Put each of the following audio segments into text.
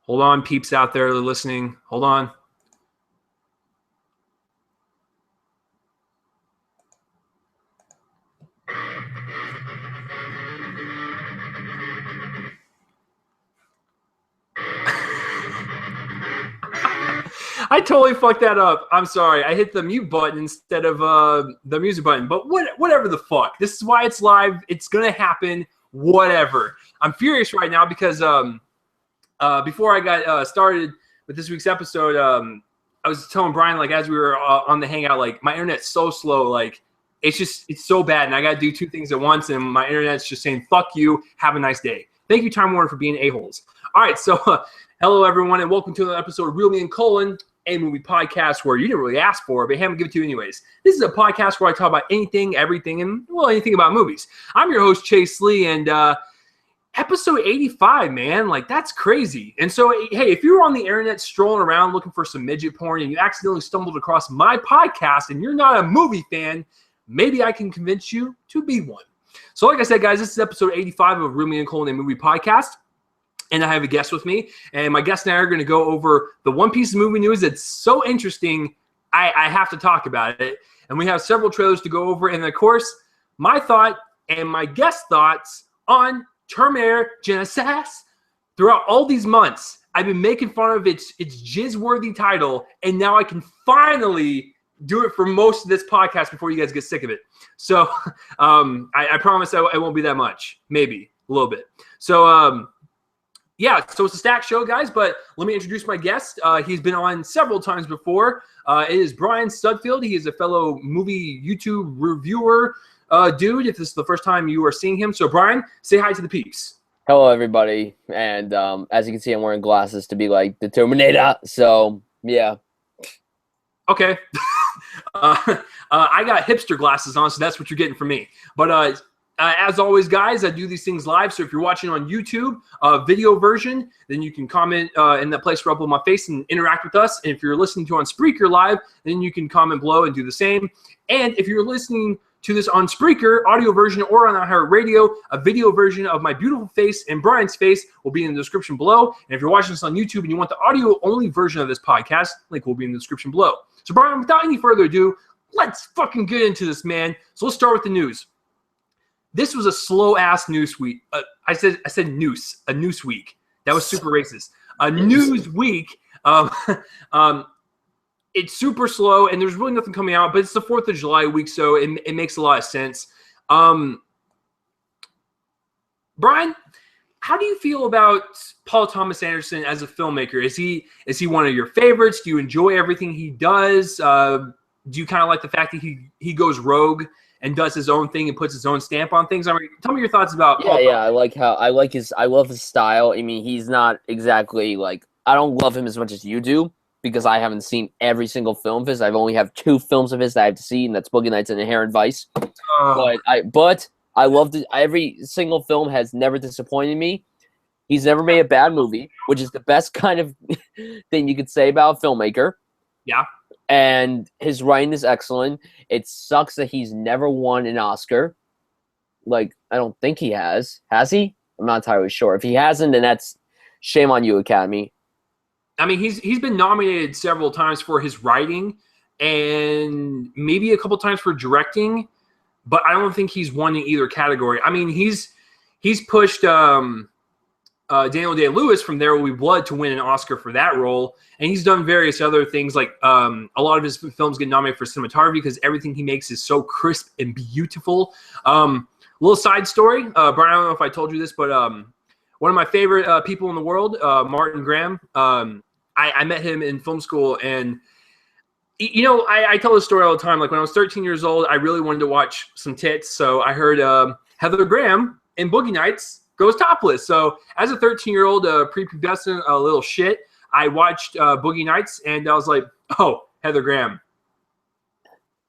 Hold on, peeps out there listening. Hold on. I totally fucked that up. I'm sorry. I hit the mute button instead of the music button. But whatever the fuck. This is why it's live. It's going to happen. Whatever. I'm furious right now because before I got started with this week's episode, I was telling Bryan, like, as we were on the Hangout, like, my internet's so slow. Like, it's so bad. And I got to do two things at once. And my internet's just saying, fuck you. Have a nice day. Thank you, Time Warner, for being a-holes. All right. So hello, everyone, and welcome to another episode of Real Me and Colin, a movie podcast where you didn't really ask for it, but I'm going to give it to you anyways. This is a podcast where I talk about anything, everything, and, well, anything about movies. I'm your host, Chase Lee, and episode 85, man, like, that's crazy. And so, hey, if you were on the internet strolling around looking for some midget porn and you accidentally stumbled across my podcast and you're not a movie fan, maybe I can convince you to be one. So like I said, guys, this is episode 85 of Real Me and Colin, a movie podcast. And I have a guest with me, and my guest and I are going to go over the one piece of movie news that's so interesting, I have to talk about it. And we have several trailers to go over, and of course, my thought and my guest thoughts on Terminator Genisys. Throughout all these months, I've been making fun of its jizz-worthy title, and now I can finally do it for most of this podcast before you guys get sick of it. So I promise it won't be that much, maybe a little bit. So yeah, so it's a stacked show, guys, but let me introduce my guest. He's been on several times before. It is Bryan Sudfield. He is a fellow movie YouTube reviewer dude, if this is the first time you are seeing him. So, Bryan, say hi to the peeps. Hello, everybody. And as you can see, I'm wearing glasses to be like the Terminator. So, yeah. Okay. I got hipster glasses on, so that's what you're getting from me. But as always, guys, I do these things live. So if you're watching on YouTube, video version, then you can comment in that place where I upload my face and interact with us. And if you're listening to on Spreaker Live, then you can comment below and do the same. And if you're listening to this on Spreaker, audio version, or on iHeartRadio, a video version of my beautiful face and Bryan's face will be in the description below. And if you're watching this on YouTube and you want the audio-only version of this podcast, link will be in the description below. So, Bryan, without any further ado, let's fucking get into this, man. So let's start with the news. This was a slow-ass news week. I said noose, a noose week. That was super racist. A news week. It's super slow, and there's really nothing coming out, but it's the 4th of July week, so it makes a lot of sense. Bryan, how do you feel about Paul Thomas Anderson as a filmmaker? Is he one of your favorites? Do you enjoy everything he does? Do you kind of like the fact that he goes rogue and does his own thing and puts his own stamp on things? I mean, tell me your thoughts about Paul. Yeah, I love his style. I mean, he's not exactly like, I don't love him as much as you do because I haven't seen every single film of his. I've only have 2 films of his that I have to see, and that's Boogie Nights and Inherent Vice. But I loved it. Every single film has never disappointed me. He's never made a bad movie, which is the best kind of thing you could say about a filmmaker. Yeah. And his writing is excellent. It sucks that he's never won an Oscar. Like, I don't think he has. Has he? I'm not entirely sure. If he hasn't, then that's shame on you, Academy. I mean, he's been nominated several times for his writing and maybe a couple times for directing, but I don't think he's won in either category. I mean, he's pushed Daniel Day-Lewis from There Will Be Blood to win an Oscar for that role, and he's done various other things. Like a lot of his films get nominated for cinematography because everything he makes is so crisp and beautiful. Little side story, Bryan, I don't know if I told you this, but one of my favorite people in the world, Martin Graham, I met him in film school, and you know, I tell this story all the time. Like, when I was 13 years old, I really wanted to watch some tits, so I heard Heather Graham in Boogie Nights goes topless. So as a 13-year-old prepubescent little shit, I watched Boogie Nights, and I was like, oh, Heather Graham,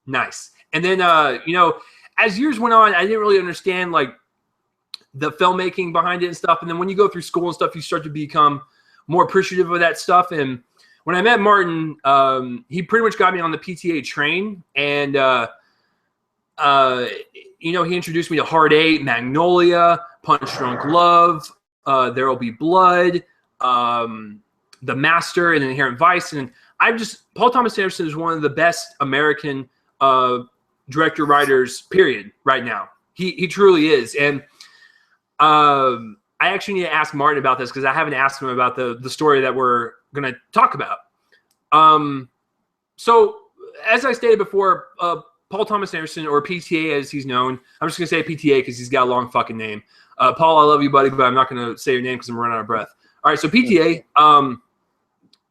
nice. And then you know, as years went on, I didn't really understand like the filmmaking behind it and stuff. And then when you go through school and stuff, you start to become more appreciative of that stuff. And when I met Martin, he pretty much got me on the PTA train, and you know, he introduced me to Hard Eight, Magnolia, Punch Drunk Love, There Will Be Blood, The Master and Inherent Vice. And Paul Thomas Anderson is one of the best American director writers, period, right now. He truly is. And I actually need to ask Martin about this because I haven't asked him about the story that we're going to talk about. So as I stated before, Paul Thomas Anderson, or PTA as he's known, I'm just going to say PTA because he's got a long fucking name. Paul, I love you, buddy, but I'm not going to say your name because I'm running out of breath. All right, so PTA,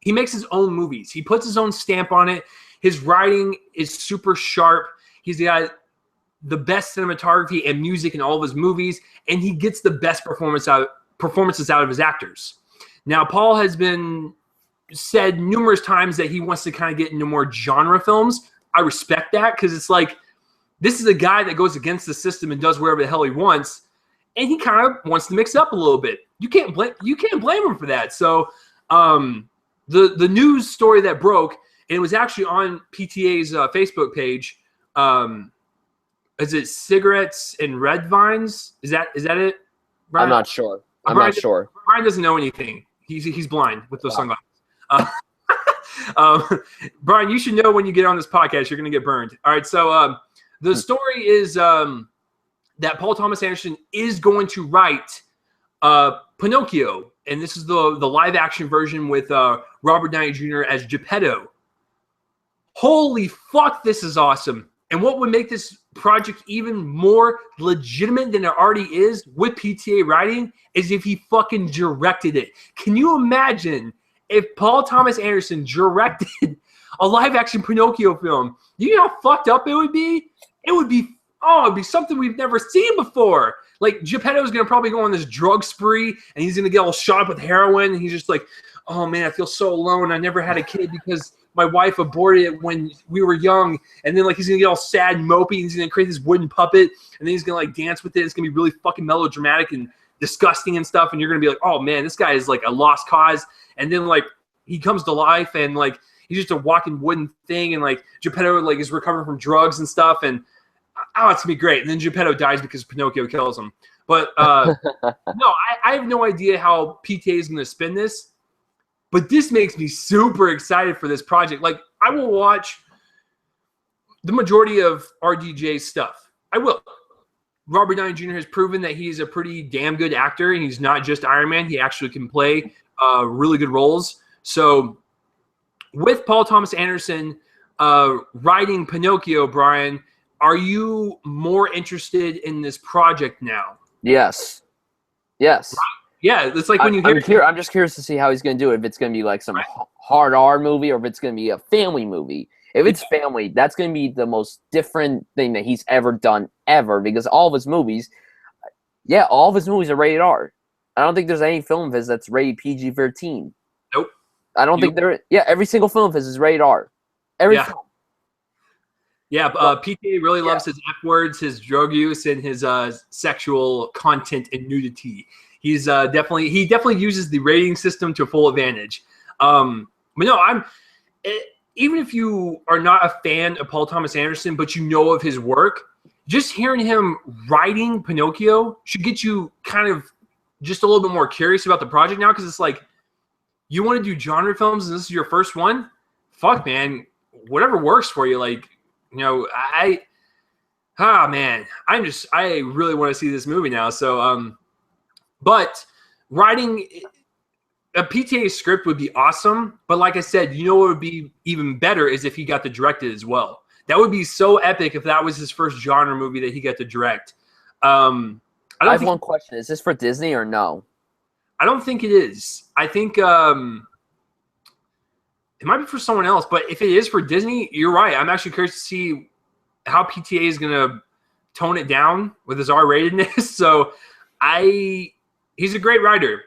he makes his own movies. He puts his own stamp on it. His writing is super sharp. He's got the best cinematography and music in all of his movies, and he gets the best performances out of his actors. Now, Paul has been said numerous times that he wants to kind of get into more genre films. I respect that because it's like this is a guy that goes against the system and does whatever the hell he wants, and he kind of wants to mix it up a little bit. You can't blame him for that. So the news story that broke, and it was actually on PTA's Facebook page. Is it Cigarettes and Red Vines? Is that it? Bryan? I'm not sure. Not sure. Brian doesn't know anything. He's blind with those sunglasses. Brian, you should know when you get on this podcast, you're going to get burned. All right, so the story is that Paul Thomas Anderson is going to write Pinocchio, and this is the live action version with Robert Downey Jr. as Geppetto. Holy fuck, this is awesome. And what would make this project even more legitimate than it already is with PTA writing is if he fucking directed it. Can you imagine if Paul Thomas Anderson directed a live-action Pinocchio film? You know how fucked up it would be? It'd be something we've never seen before. Like, Geppetto's going to probably go on this drug spree, and he's going to get all shot up with heroin, and he's just like, oh, man, I feel so alone. I never had a kid because my wife aborted it when we were young. And then, like, he's going to get all sad and mopey, and he's going to create this wooden puppet, and then he's going to, like, dance with it. It's going to be really fucking melodramatic and disgusting and stuff, and you're going to be like, oh, man, this guy is, like, a lost cause. And then, like, he comes to life, and, like, he's just a walking wooden thing, and, like, Geppetto, like, is recovering from drugs and stuff, and oh, it's going to be great. And then Geppetto dies because Pinocchio kills him. But, no, I have no idea how PTA is going to spin this. But this makes me super excited for this project. Like, I will watch the majority of RDJ's stuff. I will. Robert Downey Jr. has proven that he's a pretty damn good actor. And he's not just Iron Man. He actually can play really good roles. So with Paul Thomas Anderson writing Pinocchio, Bryan, are you more interested in this project now? Yes. Yes. Right. Yeah, it's like when you hear... I'm just curious to see how he's going to do it. If it's going to be like some hard R movie or if it's going to be a family movie. If it's family, that's going to be the most different thing that he's ever done, ever. Because all of his movies are rated R. I don't think there's any film of his that's rated PG-13. Nope. I don't think there is. Yeah, every single film of his is rated R. Every film. Yeah, PTA really loves his F words, his drug use, and his sexual content and nudity. He's definitely uses the rating system to full advantage. But no, even if you are not a fan of Paul Thomas Anderson, but you know of his work, just hearing him writing Pinocchio should get you kind of just a little bit more curious about the project now, because it's like, you want to do genre films and this is your first one? Fuck, man, whatever works for you. Like, you know, I really want to see this movie now. So, but writing a PTA script would be awesome. But like I said, you know what would be even better is if he got to direct it as well. That would be so epic if that was his first genre movie that he got to direct. I have one question. Is this for Disney or no? I don't think it is. I think it might be for someone else. But if it is for Disney, you're right. I'm actually curious to see how PTA is going to tone it down with his R-ratedness. So he's a great writer.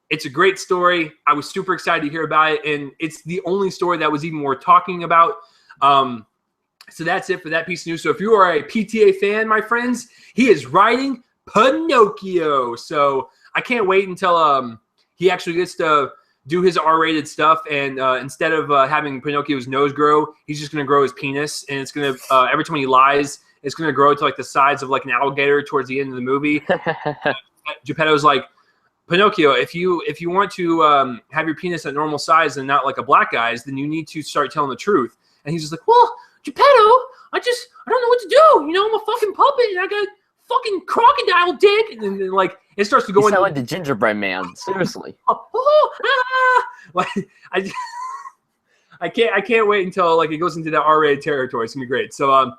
It's a great story. I was super excited to hear about it, and it's the only story that was even worth talking about. So that's it for that piece of news. So if you are a PTA fan, my friends, he is writing Pinocchio. So I can't wait until he actually gets to do his R-rated stuff, and instead of having Pinocchio's nose grow, he's just going to grow his penis, and it's going to every time he lies, it's going to grow to like the size of like an alligator towards the end of the movie. Geppetto's like, Pinocchio, if you want to have your penis at normal size and not like a black guy's, then you need to start telling the truth. And he's just like, well, Geppetto, I don't know what to do. You know, I'm a fucking puppet and I got fucking crocodile dick. And then like it starts to go into like the gingerbread man. Seriously. Like I can't wait until like it goes into that R-rated territory. It's gonna be great. So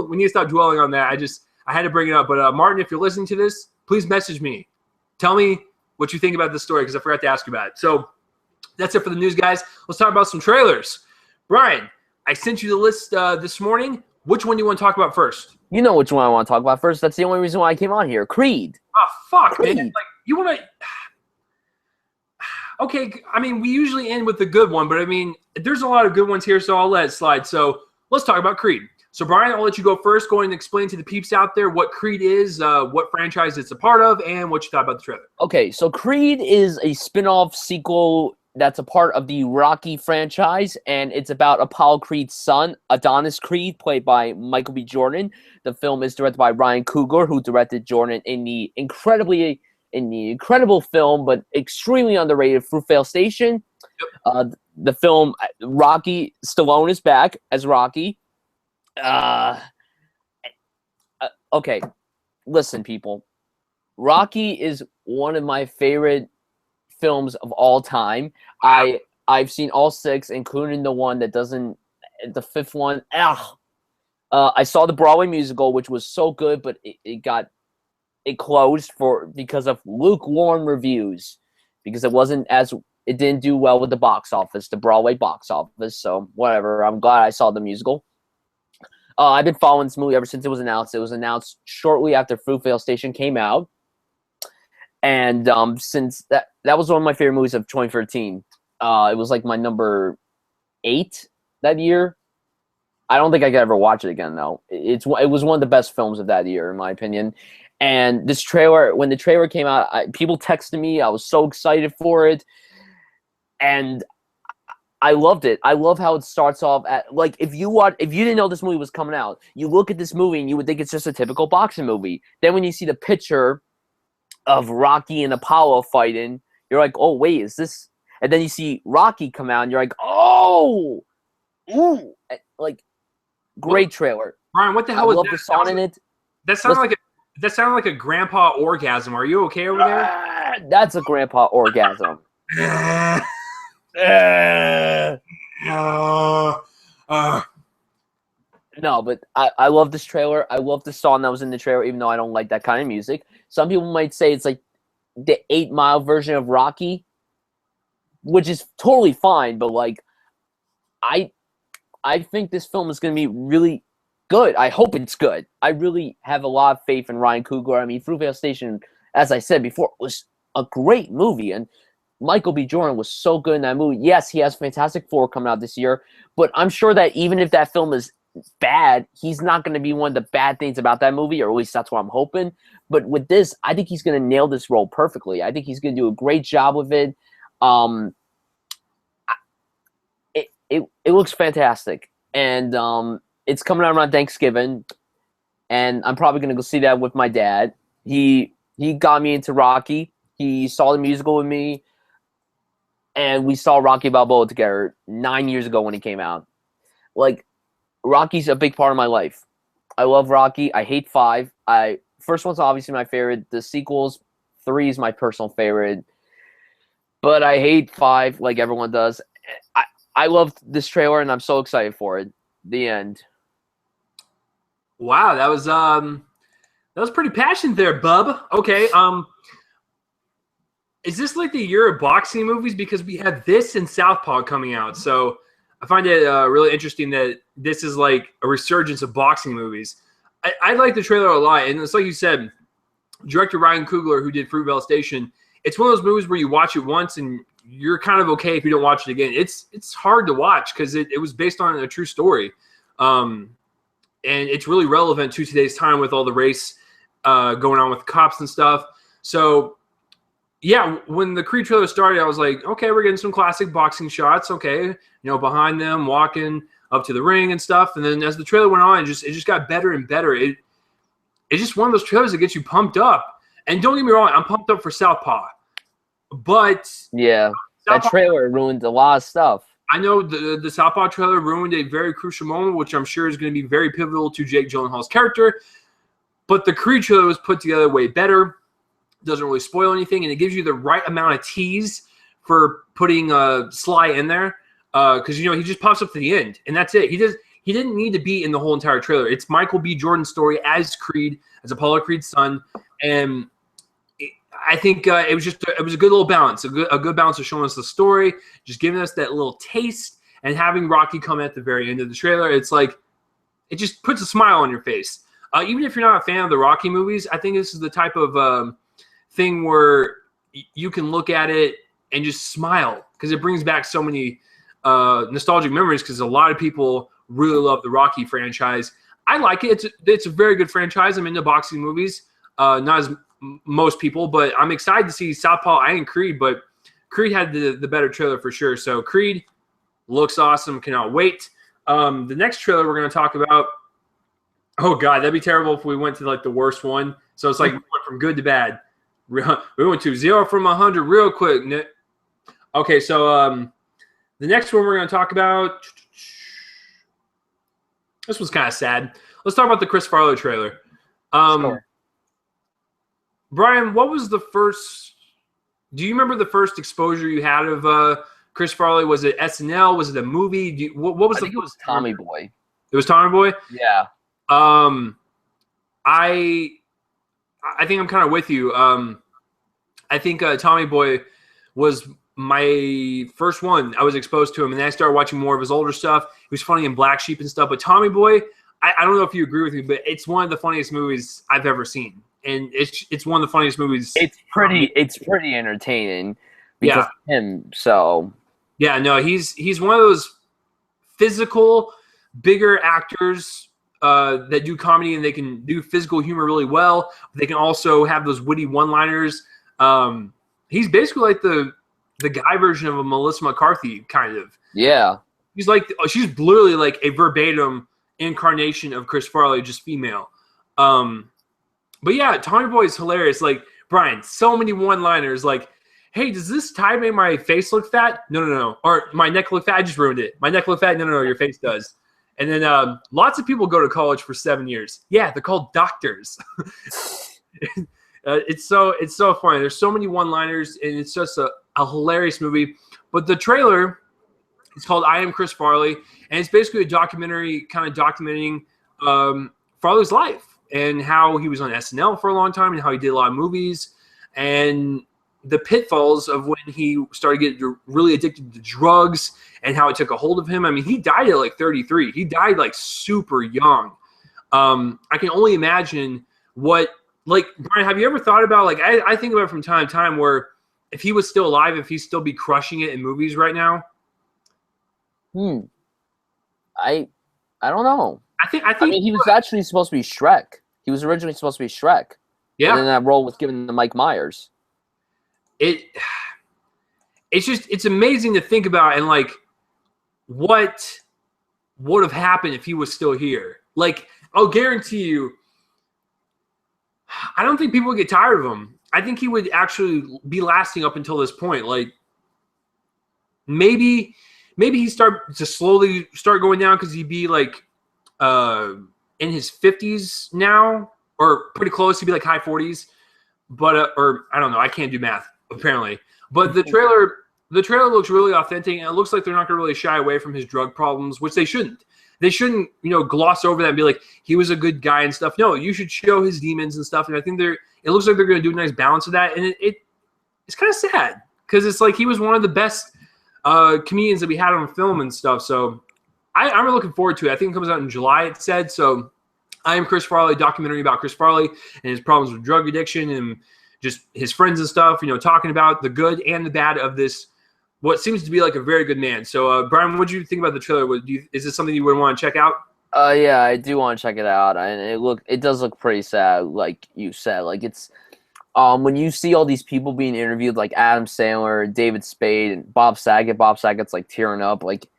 we need to stop dwelling on that. I had to bring it up. But Martin, if you're listening to this, please message me. Tell me what you think about this story because I forgot to ask you about it. So that's it for the news, guys. Let's talk about some trailers. Bryan, I sent you the list this morning. Which one do you want to talk about first? You know which one I want to talk about first. That's the only reason why I came on here. Creed. Oh, fuck, Creed. man. Like, you want to... Okay, I mean, we usually end with the good one, but I mean, there's a lot of good ones here, so I'll let it slide. So let's talk about Creed. So, Bryan, I'll let you go first. Go ahead and explain to the peeps out there what Creed is, what franchise it's a part of, and what you thought about the trailer. Okay, so Creed is a spin-off sequel that's a part of the Rocky franchise, and it's about Apollo Creed's son, Adonis Creed, played by Michael B. Jordan. The film is directed by Ryan Coogler, who directed Jordan in the incredible film, but extremely underrated, Fruitvale Station. Yep. The film, Rocky, Stallone is back as Rocky. Okay, listen, people. Rocky is one of my favorite films of all time. I've seen all 6, including the one that doesn't, the 5th one. I saw the Broadway musical, which was so good, but it closed because of lukewarm reviews, because it didn't do well with the box office, the Broadway box office. So whatever. I'm glad I saw the musical. I've been following this movie ever since it was announced. It was announced shortly after Fruitvale Station came out. And since that was one of my favorite movies of 2013. It was like my number 8 that year. I don't think I could ever watch it again, though. It was one of the best films of that year, in my opinion. And this trailer, when the trailer came out, people texted me. I was so excited for it. And I loved it. I love how it starts off at, like, if you didn't know this movie was coming out, you look at this movie and you would think it's just a typical boxing movie. Then when you see the picture of Rocky and Apollo fighting, you're like, oh, wait, is this? And then you see Rocky come out and you're like, oh, ooh, like, great trailer. Bryan, what the hell I love the song in it. That sounded like a grandpa orgasm. Are you okay over there? That's a grandpa orgasm. No, but I love this trailer. I love the song that was in the trailer, even though I don't like that kind of music. Some people might say it's like the 8 Mile version of Rocky, which is totally fine, but like I think this film is going to be really good. I hope it's good. I really have a lot of faith in Ryan Coogler. I mean, Fruitvale Station, as I said before, was a great movie, and Michael B. Jordan was so good in that movie. Yes, he has Fantastic Four coming out this year, but I'm sure that even if that film is bad, he's not going to be one of the bad things about that movie, or at least that's what I'm hoping. But with this, I think he's going to nail this role perfectly. I think he's going to do a great job with it. It looks fantastic, and it's coming out around Thanksgiving, and I'm probably going to go see that with my dad. He got me into Rocky. He saw the musical with me, and we saw Rocky Balboa together 9 years ago when he came out. Like, Rocky's a big part of my life. I love Rocky. I hate 5. First one's obviously my favorite. The sequels, 3 is my personal favorite. But I hate 5 like everyone does. I loved this trailer, and I'm so excited for it. The end. Wow, that was pretty passionate there, bub. Okay, is this like the year of boxing movies? Because we have this and Southpaw coming out, so I find it really interesting that this is like a resurgence of boxing movies. I like the trailer a lot, and it's like you said, director Ryan Coogler, who did Fruitvale Station, it's one of those movies where you watch it once and you're kind of okay if you don't watch it again. It's hard to watch because it was based on a true story. And it's really relevant to today's time with all the race going on with cops and stuff. So, yeah, when the Creed trailer started, I was like, okay, we're getting some classic boxing shots. Okay, behind them, walking up to the ring and stuff. And then as the trailer went on, it just got better and better. It's just one of those trailers that gets you pumped up. And don't get me wrong, I'm pumped up for Southpaw. But Yeah, that Southpaw, trailer ruined a lot of stuff. I know the Southpaw trailer ruined a very crucial moment, which I'm sure is going to be very pivotal to Jake Gyllenhaal's character. But the Creed trailer was put together way better. Doesn't really spoil anything, and it gives you the right amount of tease for putting Sly in there. Because he just pops up to the end, and that's it. He didn't need to be in the whole entire trailer. It's Michael B. Jordan's story as Creed, as Apollo Creed's son, and I think it was a good little balance, a good balance of showing us the story, just giving us that little taste, and having Rocky come at the very end of the trailer. It's like it just puts a smile on your face. Even if you're not a fan of the Rocky movies, I think this is the type of thing where you can look at it and just smile because it brings back so many nostalgic memories. Because a lot of people really love the Rocky franchise. I like it. It's a very good franchise. I'm into boxing movies, not as most people, but I'm excited to see Southpaw and Creed, but Creed had the better trailer for sure. So Creed looks awesome. Cannot wait. The next trailer we're going to talk about, oh God, that'd be terrible if we went to like the worst one. So it's like we went from good to bad. We went to 0 from 100 real quick. Okay, so the next one we're going to talk about, this one's kind of sad. Let's talk about the Chris Farley trailer. Sure. Bryan, what was the first? Do you remember the first exposure you had of Chris Farley? Was it SNL? Was it a movie? What was I think it was Tommy Boy. It was Tommy Boy? Yeah. I think I'm kind of with you. I think Tommy Boy was my first one. I was exposed to him, and then I started watching more of his older stuff. He was funny in Black Sheep and stuff. But Tommy Boy, I don't know if you agree with me, but it's one of the funniest movies I've ever seen. And it's one of the funniest movies. It's pretty entertaining because of him. So yeah, no, he's one of those physical, bigger actors that do comedy, and they can do physical humor really well. They can also have those witty one-liners. He's basically like the guy version of a Melissa McCarthy, kind of. Yeah, she's literally like a verbatim incarnation of Chris Farley, just female. But yeah, Tommy Boy is hilarious. Like, Bryan, so many one-liners. Like, hey, does this tie make my face look fat? No. Or my neck look fat? I just ruined it. My neck look fat? No, your face does. And then lots of people go to college for 7 years. Yeah, they're called doctors. It's so funny. There's so many one-liners, and it's just a hilarious movie. But the trailer, it's called I Am Chris Farley, and it's basically a documentary kind of documenting Farley's life and how he was on SNL for a long time and how he did a lot of movies and the pitfalls of when he started getting really addicted to drugs and how it took a hold of him. I mean, he died at like 33. He died like super young. I can only imagine what, like, Bryan, have you ever thought about, like, I think about it from time to time where if he was still alive, if he'd still be crushing it in movies right now? I don't know. I mean, he was actually supposed to be Shrek. He was originally supposed to be Shrek. Yeah. And then that role was given to Mike Myers. It's amazing to think about, and like what would have happened if he was still here. Like, I'll guarantee you, I don't think people would get tired of him. I think he would actually be lasting up until this point. Like, maybe he slowly start going down because he'd be like in his 50s now, or pretty close. He'd be like high 40s, but or I don't know. I can't do math apparently. But the trailer looks really authentic, and it looks like they're not going to really shy away from his drug problems, which they shouldn't. They shouldn't, gloss over that and be like, he was a good guy and stuff. No, you should show his demons and stuff. And I think it looks like they're going to do a nice balance of that. And it's kind of sad because it's like he was one of the best comedians that we had on film and stuff. So I'm really looking forward to it. I think it comes out in July, it said. So I Am Chris Farley, documentary about Chris Farley and his problems with drug addiction and just his friends and stuff, talking about the good and the bad of this, what seems to be like a very good man. So, Bryan, what did you think about the trailer? Is this something you would want to check out? Yeah, I do want to check it out, and it does look pretty sad, like you said. Like, it's when you see all these people being interviewed, like Adam Sandler, David Spade, and Bob Saget. Bob Saget's like tearing up. Like,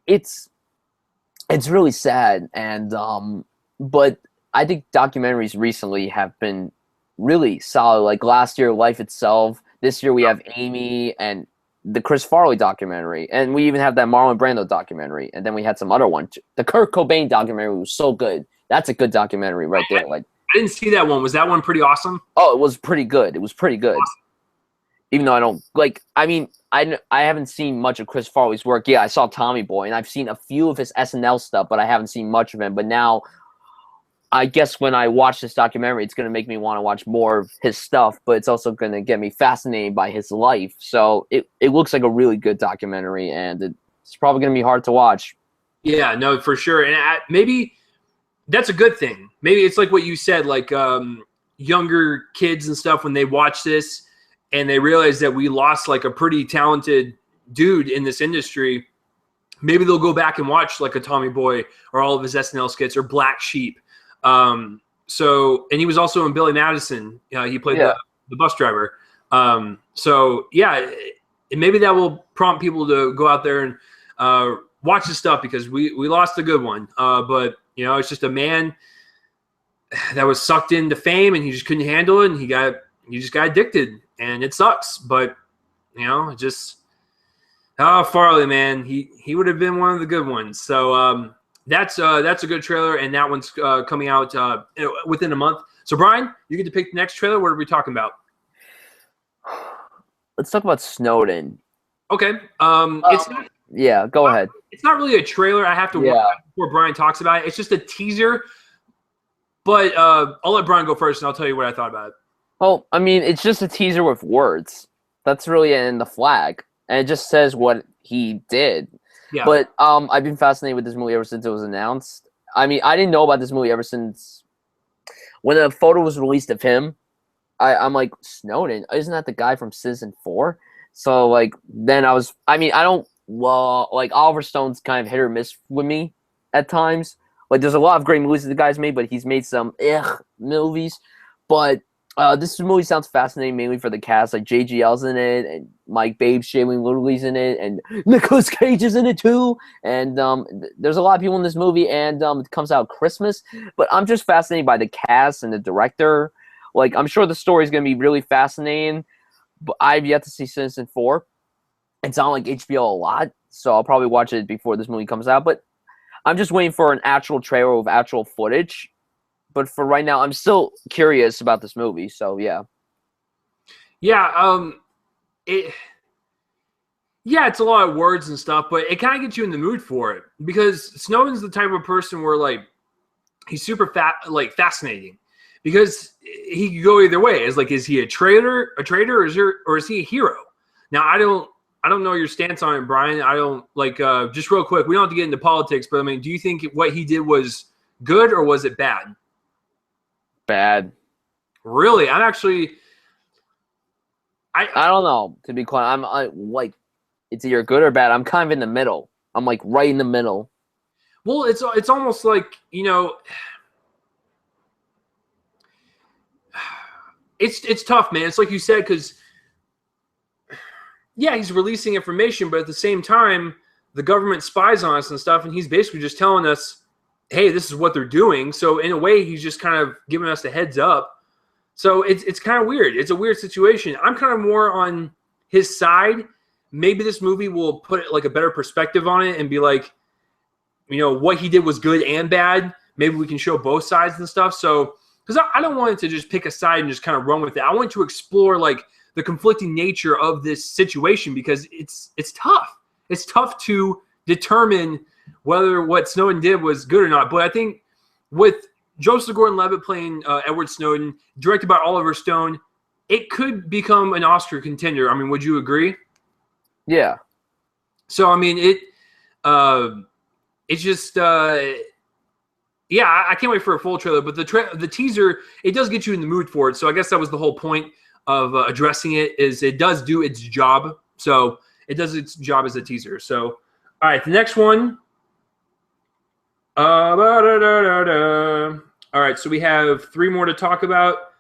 it's really sad, and but I think documentaries recently have been really solid. Like last year, Life Itself, This year we have Amy and the Chris Farley documentary, and we even have that Marlon Brando documentary, and then we had some other one. The Kurt Cobain documentary was so good. That's a good documentary right there. Like, I didn't see that one. Was that one pretty awesome? Oh, it was pretty good. It was pretty good. Awesome. Even though I don't like, I mean, I haven't seen much of Chris Farley's work. Yeah, I saw Tommy Boy, and I've seen a few of his SNL stuff, but I haven't seen much of him. But now, I guess when I watch this documentary, it's going to make me want to watch more of his stuff, but it's also going to get me fascinated by his life. So it looks like a really good documentary, and it's probably going to be hard to watch. Yeah, no, for sure. And maybe that's a good thing. Maybe it's like what you said, like younger kids and stuff, when they watch this and they realize that we lost like a pretty talented dude in this industry, maybe they'll go back and watch like a Tommy Boy or all of his SNL skits or Black Sheep. So, and he was also in Billy Madison. He played the bus driver. So yeah, maybe that will prompt people to go out there and watch this stuff, because we lost a good one. But you know, it's just a man that was sucked into fame and he just couldn't handle it, and he just got addicted, and it sucks. But you know, just Farley, man, he would have been one of the good ones. So that's a good trailer, and that one's coming out within a month. So Brian, you get to pick the next trailer. What are we talking about? Let's talk about Snowden. Okay. It's not, yeah, go ahead. It's not really a trailer. I have to watch before Brian talks about it. It's just a teaser. But I'll let Brian go first, and I'll tell you what I thought about it. Oh, I mean, it's just a teaser with words. That's really in the flag, and it just says what he did. Yeah. But I've been fascinated with this movie ever since it was announced. I mean, I didn't know about this movie ever since when a photo was released of him. I'm like, Snowden? Isn't that the guy from Citizen 4? So, like, then I don't, like, Oliver Stone's kind of hit or miss with me at times. Like, there's a lot of great movies that the guy's made, but he's made some movies. But this movie sounds fascinating, mainly for the cast. Like, JGL's in it, and Mike Babe, Shailene Woodley's in it, and Nicolas Cage is in it too. And there's a lot of people in this movie, and it comes out Christmas. But I'm just fascinated by the cast and the director. Like, I'm sure the story's going to be really fascinating, but I've yet to see Citizen 4. It's on, like, HBO a lot, so I'll probably watch it before this movie comes out. But I'm just waiting for an actual trailer with actual footage. But for right now, I'm still curious about this movie, so yeah. Yeah, it's a lot of words and stuff, but it kind of gets you in the mood for it, because Snowden's the type of person where, like, he's super fascinating, because he could go either way. It's like, is he a traitor, or is he a hero? Now, I don't know your stance on it, Brian. I don't like. Just real quick, we don't have to get into politics, but I mean, do you think what he did was good, or was it bad? Bad. Really? I'm actually. I don't know, to be quiet. I'm like, it's either good or bad. I'm kind of in the middle. I'm like right in the middle. Well, it's almost like, you know, it's tough, man. It's like you said, because yeah, he's releasing information, but at the same time, the government spies on us and stuff, and he's basically just telling us, hey, this is what they're doing. So in a way, he's just kind of giving us a heads up. So it's kind of weird. It's a weird situation. I'm kind of more on his side. Maybe this movie will put like a better perspective on it and be like, you know, what he did was good and bad. Maybe we can show both sides and stuff. So, because I don't want it to just pick a side and just kind of run with it. I want to explore like the conflicting nature of this situation, because it's tough. It's tough to determine whether what Snowden did was good or not. But I think with Joseph Gordon-Levitt playing Edward Snowden, directed by Oliver Stone, it could become an Oscar contender. I mean, would you agree? Yeah. So, I mean, it's just, yeah, I can't wait for a full trailer. But the teaser, it does get you in the mood for it. So I guess that was the whole point of addressing it, is it does do its job. So it does its job as a teaser. So, all right, the next one. All right, so we have 3 more to talk about.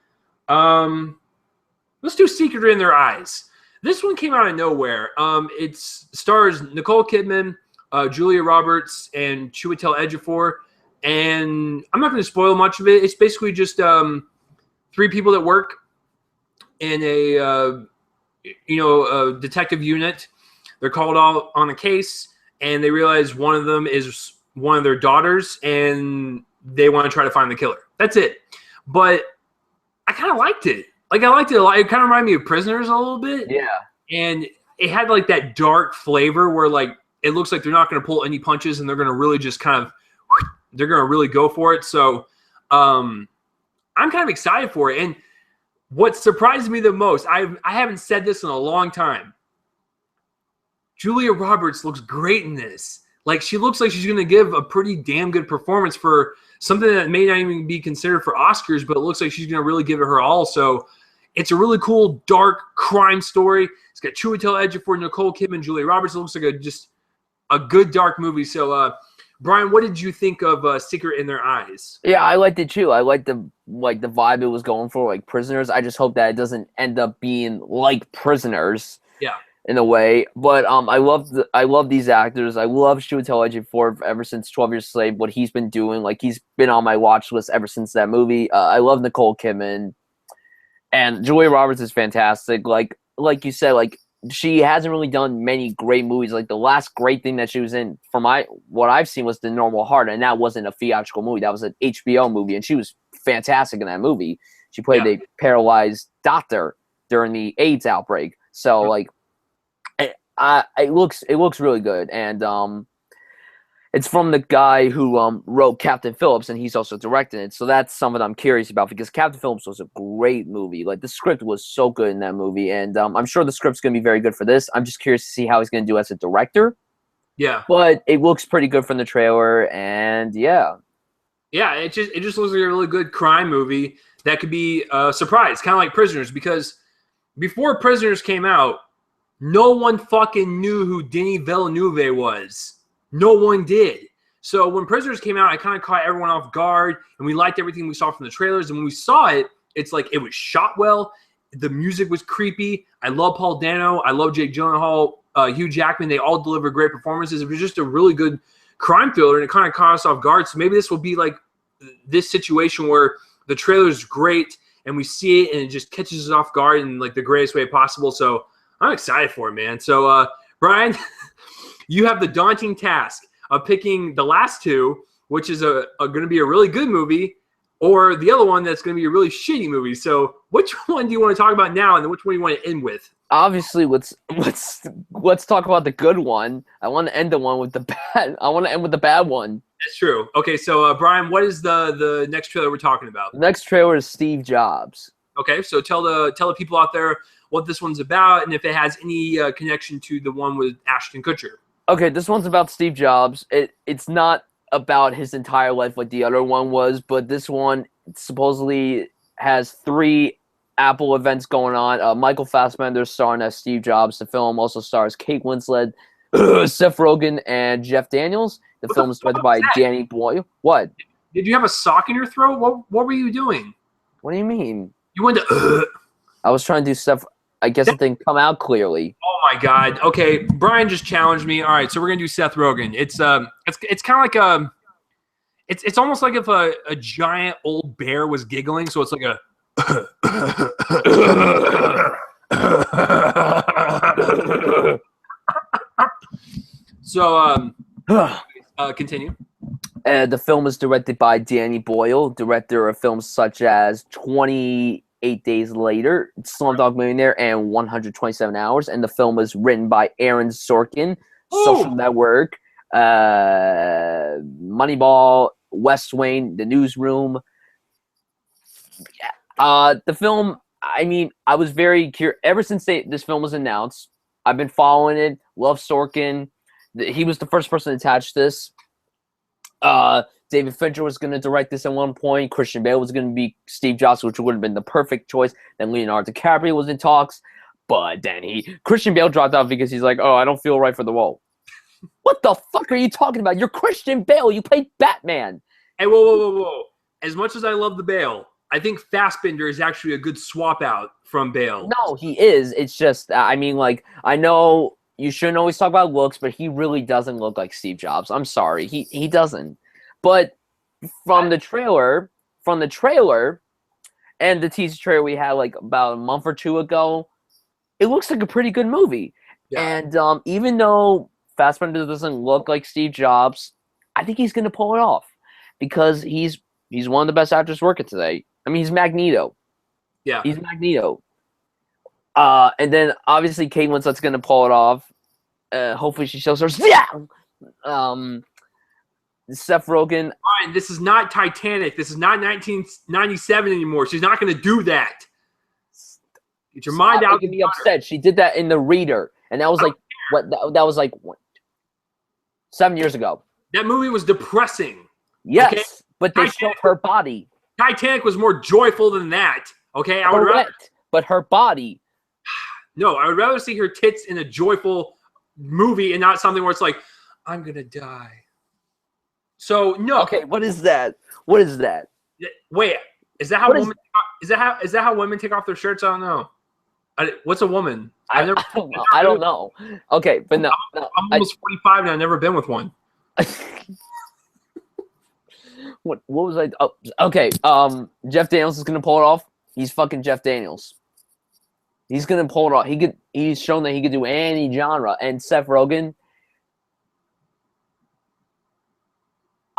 Let's do Secret in Their Eyes. This one came out of nowhere. It stars Nicole Kidman, Julia Roberts, and Chiwetel Ejiofor. And I'm not going to spoil much of it. It's basically just 3 people that work in a detective unit. They're called all on a case, and they realize one of them is one of their daughters, and they want to try to find the killer. That's it. But I kind of liked it. Like, I liked it a lot. It kind of reminded me of Prisoners a little bit. Yeah. And it had like that dark flavor where like it looks like they're not going to pull any punches, and they're going to really just they're going to really go for it. So I'm kind of excited for it. And what surprised me the most, I haven't said this in a long time. Julia Roberts looks great in this. Like, she looks like she's going to give a pretty damn good performance for something that may not even be considered for Oscars, but it looks like she's going to really give it her all. So it's a really cool, dark crime story. It's got Chiwetel Ejiofor, Nicole Kidman, Julia Roberts. It looks like just a good, dark movie. So, Brian, what did you think of Secret in Their Eyes? Yeah, I liked it too. I liked the vibe it was going for, like Prisoners. I just hope that it doesn't end up being like Prisoners. Yeah. In a way, but I love these actors. I love Chiwetel Ejiofor ever since 12 Years a Slave. What he's been doing, like, he's been on my watch list ever since that movie. I love Nicole Kidman, and Julia Roberts is fantastic. Like you said, like, she hasn't really done many great movies. Like, the last great thing that she was in, from what I've seen, was The Normal Heart, and that wasn't a theatrical movie. That was an HBO movie, and she was fantastic in that movie. She played a paralyzed doctor during the AIDS outbreak. So, like, it looks really good, and it's from the guy who wrote Captain Phillips, and he's also directing it. So that's something I'm curious about, because Captain Phillips was a great movie. Like, the script was so good in that movie, and I'm sure the script's going to be very good for this. I'm just curious to see how he's going to do as a director. Yeah, but it looks pretty good from the trailer, and yeah, it just looks like a really good crime movie that could be a surprise, kind of like Prisoners, because before Prisoners came out, no one fucking knew who Denis Villeneuve was. No one did. So when Prisoners came out, I kind of caught everyone off guard, and we liked everything we saw from the trailers. And when we saw it, it's like it was shot well. The music was creepy. I love Paul Dano. I love Jake Gyllenhaal, Hugh Jackman. They all delivered great performances. It was just a really good crime thriller, and it kind of caught us off guard. So maybe this will be like this situation where the trailer is great, and we see it, and it just catches us off guard in like the greatest way possible. So I'm excited for it, man. So, Brian, you have the daunting task of picking the last two, which is going to be a really good movie, or the other one that's going to be a really shitty movie. So, which one do you want to talk about now, and then which one do you want to end with? Obviously, let's talk about the good one. I want to end the one with the bad. I want to end with the bad one. That's true. Okay, so Brian, what is the next trailer we're talking about? The next trailer is Steve Jobs. Okay, so tell the people out there what this one's about, and if it has any connection to the one with Ashton Kutcher. Okay, this one's about Steve Jobs. It's not about his entire life like the other one was, but this one supposedly has 3 Apple events going on. Michael Fassbender starring as Steve Jobs. The film also stars Kate Winslet, Seth Rogen, and Jeff Daniels. The film is directed by Danny Boyle. What? Did you have a sock in your throat? What were you doing? What do you mean? You went to... I was trying to do stuff. I guess it didn't come out clearly. Oh my god. Okay, Brian just challenged me. All right, so we're gonna do Seth Rogen. It's kind of like it's almost like if a giant old bear was giggling. So it's like a. So continue. The film is directed by Danny Boyle, director of films such as 28 Days Later, Slumdog Millionaire, and 127 Hours. And the film is written by Aaron Sorkin, Social Network, Moneyball, West Wing, The Newsroom. The film, I mean, I was very curious. Ever since this film was announced, I've been following it. Love Sorkin. He was the first person to attach this. David Fincher was going to direct this at one point. Christian Bale was going to be Steve Jobs, which would have been the perfect choice. Then Leonardo DiCaprio was in talks. But then Christian Bale dropped out because he's like, oh, I don't feel right for the role. What the fuck are you talking about? You're Christian Bale. You played Batman. Hey, whoa. As much as I love the Bale, I think Fassbender is actually a good swap out from Bale. No, he is. It's just, I mean, like, I know you shouldn't always talk about looks, but he really doesn't look like Steve Jobs. I'm sorry. He doesn't. But from the trailer, and the teaser trailer we had like about a month or two ago, it looks like a pretty good movie. Yeah. And even though Fassbender doesn't look like Steve Jobs, I think he's going to pull it off because he's one of the best actors working today. I mean, he's Magneto. Yeah. He's Magneto. And then obviously Kate Winslet's going to pull it off. Hopefully she shows her. Yeah. Seth Rogen. Bryan, this is not Titanic. This is not 1997 anymore. She's not going to do that. Get your mind out. Making me upset. She did that in The Reader, and that was like what? That was like what, 7 years ago. That movie was depressing. Yes, okay? but they showed her body. Titanic was more joyful than that. Okay, I would rather. But her body. No, I would rather see her tits in a joyful movie and not something where it's like, I'm gonna die. So no. Okay, what is that? What is that? Wait, is that how women? Is that how women take off their shirts? I don't know. What's a woman? I don't know. Okay, but no. I'm almost 45 and I've never been with one. What was I? Oh, okay. Jeff Daniels is gonna pull it off. He's fucking Jeff Daniels. He's gonna pull it off. He's shown that he could do any genre. And Seth Rogen,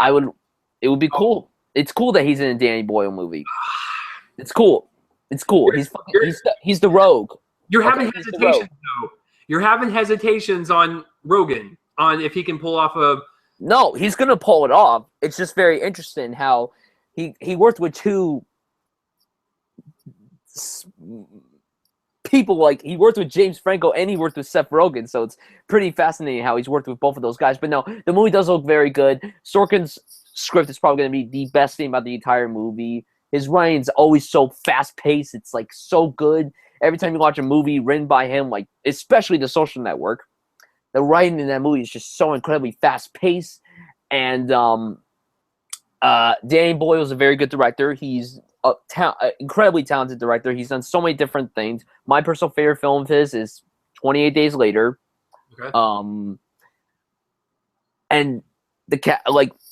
it would be cool. It's cool that he's in a Danny Boyle movie. It's cool. It's cool. He's the rogue. You're having hesitations though. You're having hesitations on Rogen on if he can pull off a. No, he's gonna pull it off. It's just very interesting how he worked with two people. Like he worked with James Franco and he worked with Seth Rogen, so it's pretty fascinating how he's worked with both of those guys. But no, the movie does look very good. Sorkin's script is probably going to be the best thing about the entire movie. His writing's always so fast-paced. It's, like, so good. Every time you watch a movie written by him, like, especially The Social Network, the writing in that movie is just so incredibly fast-paced. And Danny Boyle is a very good director. He's an incredibly talented director. He's done so many different things. My personal favorite film of his is 28 Days Later. Okay. And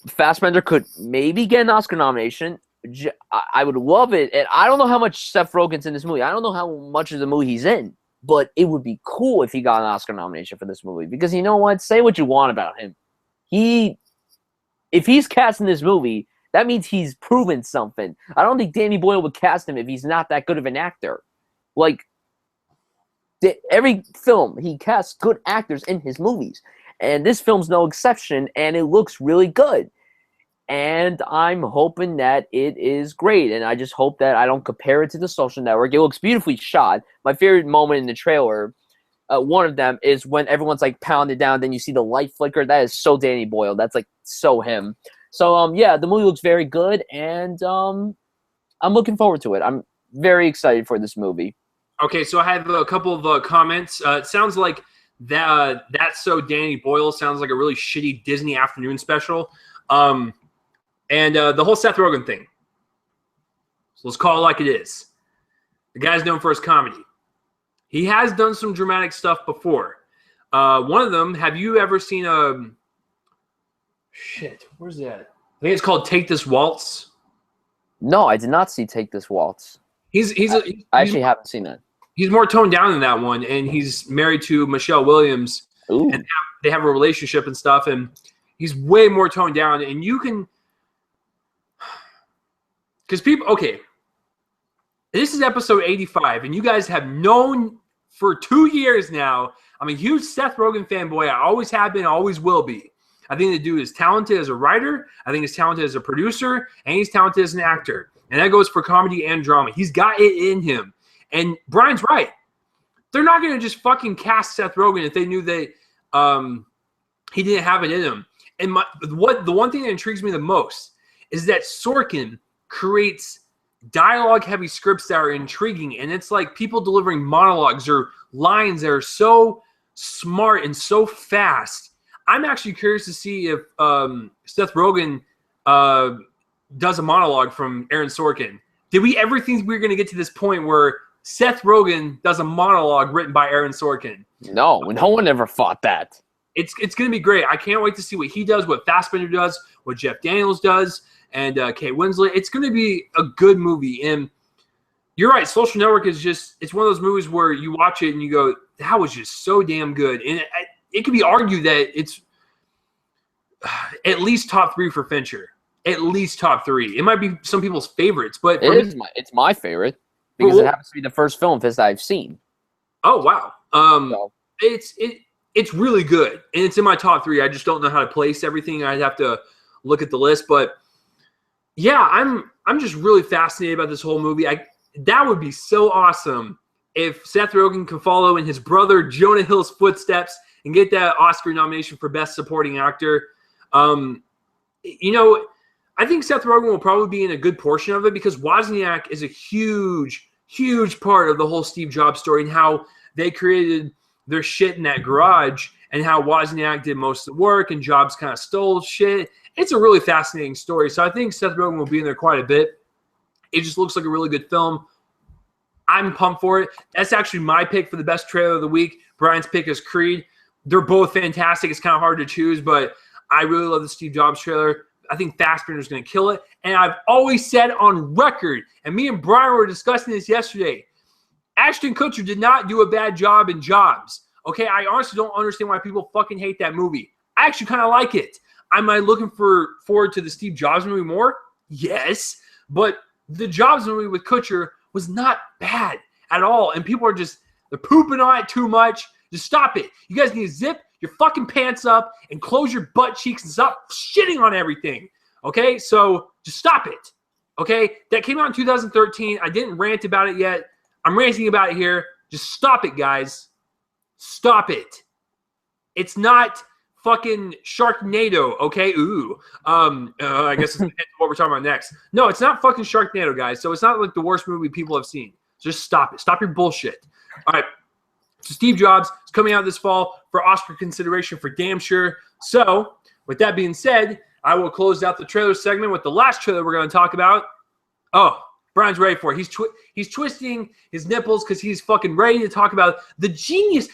Fassbender could maybe get an Oscar nomination. I would love it. And I don't know how much Seth Rogen's in this movie. I don't know how much of the movie he's in. But it would be cool if he got an Oscar nomination for this movie. Because you know what? Say what you want about him. If he's cast in this movie, that means he's proven something. I don't think Danny Boyle would cast him if he's not that good of an actor. Like, every film, he casts good actors in his movies. And this film's no exception, and it looks really good. And I'm hoping that it is great. And I just hope that I don't compare it to The Social Network. It looks beautifully shot. My favorite moment in the trailer, one of them, is when everyone's like pounded down, then you see the light flicker. That is so Danny Boyle. That's like so him. So yeah, the movie looks very good, and I'm looking forward to it. I'm very excited for this movie. Okay, so I have a couple of comments. It sounds like That's So Danny Boyle sounds like a really shitty Disney afternoon special. And the whole Seth Rogen thing. So let's call it like it is. The guy's known for his comedy. He has done some dramatic stuff before. One of them, have you ever seen shit, where's that? I think it's called Take This Waltz. No, I did not see Take This Waltz. I actually haven't seen that. He's more toned down than that one, and he's married to Michelle Williams. Ooh. And they have a relationship and stuff, and he's way more toned down. And you can, because people, okay, this is episode 85, and you guys have known for 2 years now. I'm a huge Seth Rogen fanboy. I always have been, always will be. I think the dude is talented as a writer. I think he's talented as a producer, and he's talented as an actor. And that goes for comedy and drama. He's got it in him. And Bryan's right. They're not going to just fucking cast Seth Rogen if they knew that he didn't have it in him. And the one thing that intrigues me the most is that Sorkin creates dialogue-heavy scripts that are intriguing. And it's like people delivering monologues or lines that are so smart and so fast. I'm actually curious to see if Seth Rogen does a monologue from Aaron Sorkin. Did we ever think we were going to get to this point where Seth Rogen does a monologue written by Aaron Sorkin? No one ever thought that. It's going to be great. I can't wait to see what he does, what Fassbender does, what Jeff Daniels does, and Kate Winslet. It's going to be a good movie. And you're right. Social Network is it's one of those movies where you watch it and you go, that was just so damn good. And it could be argued that it's at least top 3 for Fincher. At least top 3. It might be some people's favorites, but it's my favorite because it happens to be the first film of his that I've seen. Oh wow. It's really good, and it's in my top 3. I just don't know how to place everything. I'd have to look at the list, but yeah, I'm just really fascinated about this whole movie. That would be so awesome if Seth Rogen can follow in his brother Jonah Hill's footsteps and get that Oscar nomination for Best Supporting Actor. You know, I think Seth Rogen will probably be in a good portion of it because Wozniak is a huge, huge part of the whole Steve Jobs story and how they created their shit in that garage and how Wozniak did most of the work and Jobs kind of stole shit. It's a really fascinating story. So I think Seth Rogen will be in there quite a bit. It just looks like a really good film. I'm pumped for it. That's actually my pick for the best trailer of the week. Brian's pick is Creed. They're both fantastic. It's kind of hard to choose, but I really love the Steve Jobs trailer. I think Fassbender is going to kill it. And I've always said on record, and me and Brian were discussing this yesterday, Ashton Kutcher did not do a bad job in Jobs. Okay, I honestly don't understand why people fucking hate that movie. I actually kind of like it. Am I looking forward to the Steve Jobs movie more? Yes. But the Jobs movie with Kutcher was not bad at all. And people are they're pooping on it too much. Just stop it. You guys need to zip your fucking pants up and close your butt cheeks and stop shitting on everything. Okay? So just stop it. Okay? That came out in 2013. I didn't rant about it yet. I'm ranting about it here. Just stop it, guys. Stop it. It's not fucking Sharknado, okay? Ooh. I guess it's what we're talking about next. No, it's not fucking Sharknado, guys. So it's not like the worst movie people have seen. Just stop it. Stop your bullshit. All right. So Steve Jobs is coming out this fall for Oscar consideration for damn sure. So with that being said, I will close out the trailer segment with the last trailer we're going to talk about. Oh, Brian's ready for it. He's twisting his nipples because he's fucking ready to talk about the genius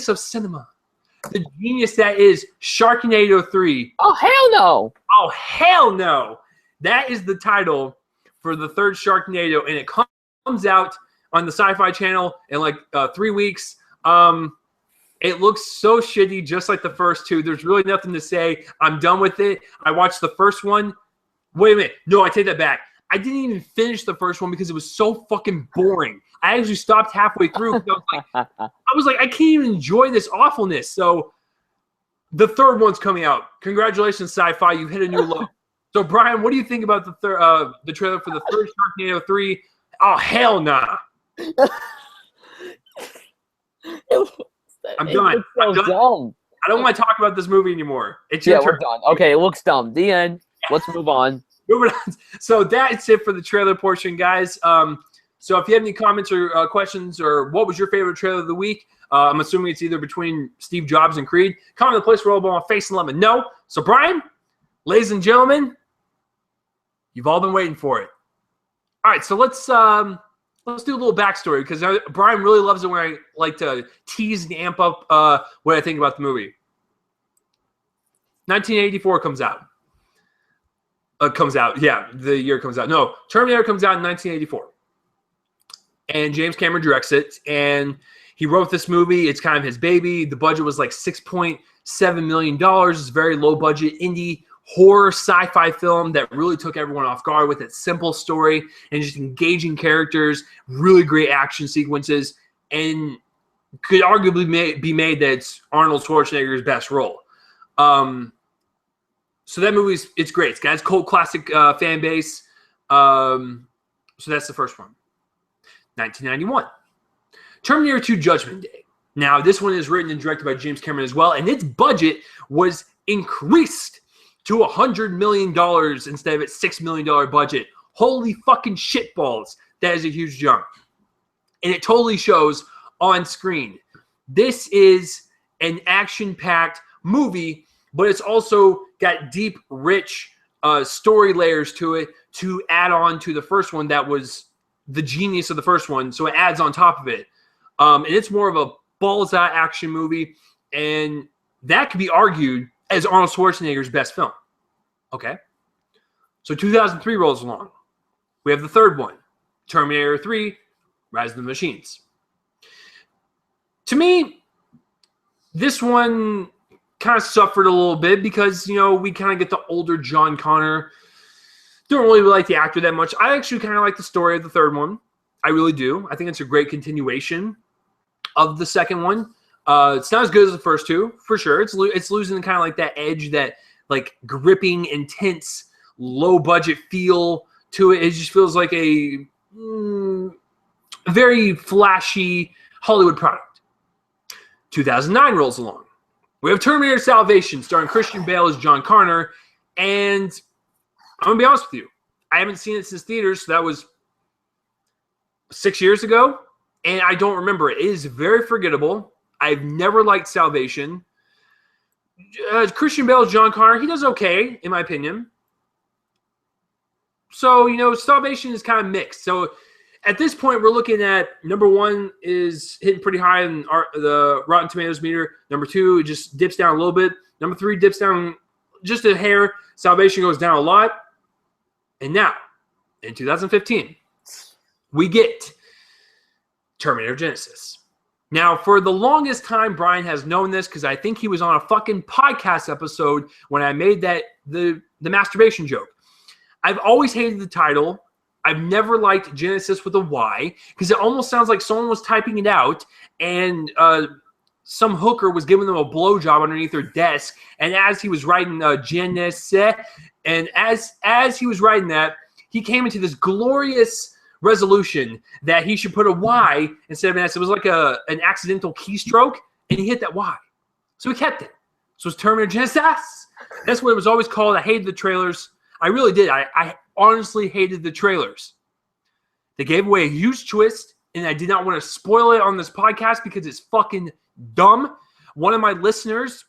of cinema. The genius that is Sharknado 3. Oh, hell no. Oh, hell no. That is the title for the third Sharknado, and it comes out on the Sci-Fi Channel in like 3 weeks. It looks so shitty, just like the first two. There's really nothing to say. I'm done with it. I watched the first one. Wait a minute. No, I take that back. I didn't even finish the first one because it was so fucking boring. I actually stopped halfway through. I was like, I can't even enjoy this awfulness. So the third one's coming out. Congratulations, Sci-Fi. You've hit a new low. So, Brian, what do you think about the trailer for the third Sharknado 3? Oh, hell nah. I'm done. So dumb. I don't want to talk about this movie anymore. It's your turn. We're done. Okay, it looks dumb. The end. Let's move on. Moving on. So that's it for the trailer portion, guys. So if you have any comments or questions or what was your favorite trailer of the week, I'm assuming it's either between Steve Jobs and Creed. Comment in the place where I'll face and let me know. So Brian, ladies and gentlemen, you've all been waiting for it. All right, so let's do a little backstory because Brian really loves it when I like to tease and amp up what I think about the movie. 1984 comes out. The year comes out. No, Terminator comes out in 1984. And James Cameron directs it. And he wrote this movie. It's kind of his baby. The budget was like $6.7 million. It's a very low budget indie horror sci-fi film that really took everyone off guard with its simple story and just engaging characters, really great action sequences, and could arguably be made that it's Arnold Schwarzenegger's best role. So that movie it's great. It's got its cult classic fan base. So that's the first one. 1991. Terminator 2 Judgment Day. Now, this one is written and directed by James Cameron as well, and its budget was increased to $100 million instead of its $6 million budget. Holy fucking shitballs. That is a huge jump. And it totally shows on screen. This is an action-packed movie, but it's also got deep, rich story layers to it to add on to the first one that was the genius of the first one. So it adds on top of it. And it's more of a balls-out action movie. And that could be argued as Arnold Schwarzenegger's best film. Okay? So 2003 rolls along. We have the third one. Terminator 3, Rise of the Machines. To me, this one kind of suffered a little bit because, we kind of get the older John Connor. Don't really like the actor that much. I actually kind of like the story of the third one. I really do. I think it's a great continuation of the second one. It's not as good as the first two, for sure. It's losing kind of like that edge, that like gripping, intense, low budget feel to it. It just feels like a very flashy Hollywood product. 2009 rolls along. We have Terminator Salvation, starring Christian Bale as John Connor, and I'm going to be honest with you. I haven't seen it since theaters, so that was 6 years ago, and I don't remember it. It is very forgettable. I've never liked Salvation. Christian Bale as John Connor, he does okay, in my opinion. So, Salvation is kind of mixed. So, at this point, we're looking at number one is hitting pretty high in the Rotten Tomatoes meter. Number two, it just dips down a little bit. Number three dips down just a hair. Salvation goes down a lot. And now, in 2015, we get Terminator Genisys. Now, for the longest time, Bryan has known this because I think he was on a fucking podcast episode when I made the masturbation joke. I've always hated the title. I've never liked Genisys with a Y because it almost sounds like someone was typing it out and some hooker was giving them a blowjob underneath their desk. And as he was writing Genisys, and as he was writing that, he came into this glorious resolution that he should put a Y instead of an S. It was like an accidental keystroke, and he hit that Y. So he kept it. So it's Terminator Genisys. That's what it was always called. I hated the trailers. I really did. I honestly hated the trailers. They gave away a huge twist, and I did not want to spoil it on this podcast because it's fucking dumb. One of my listeners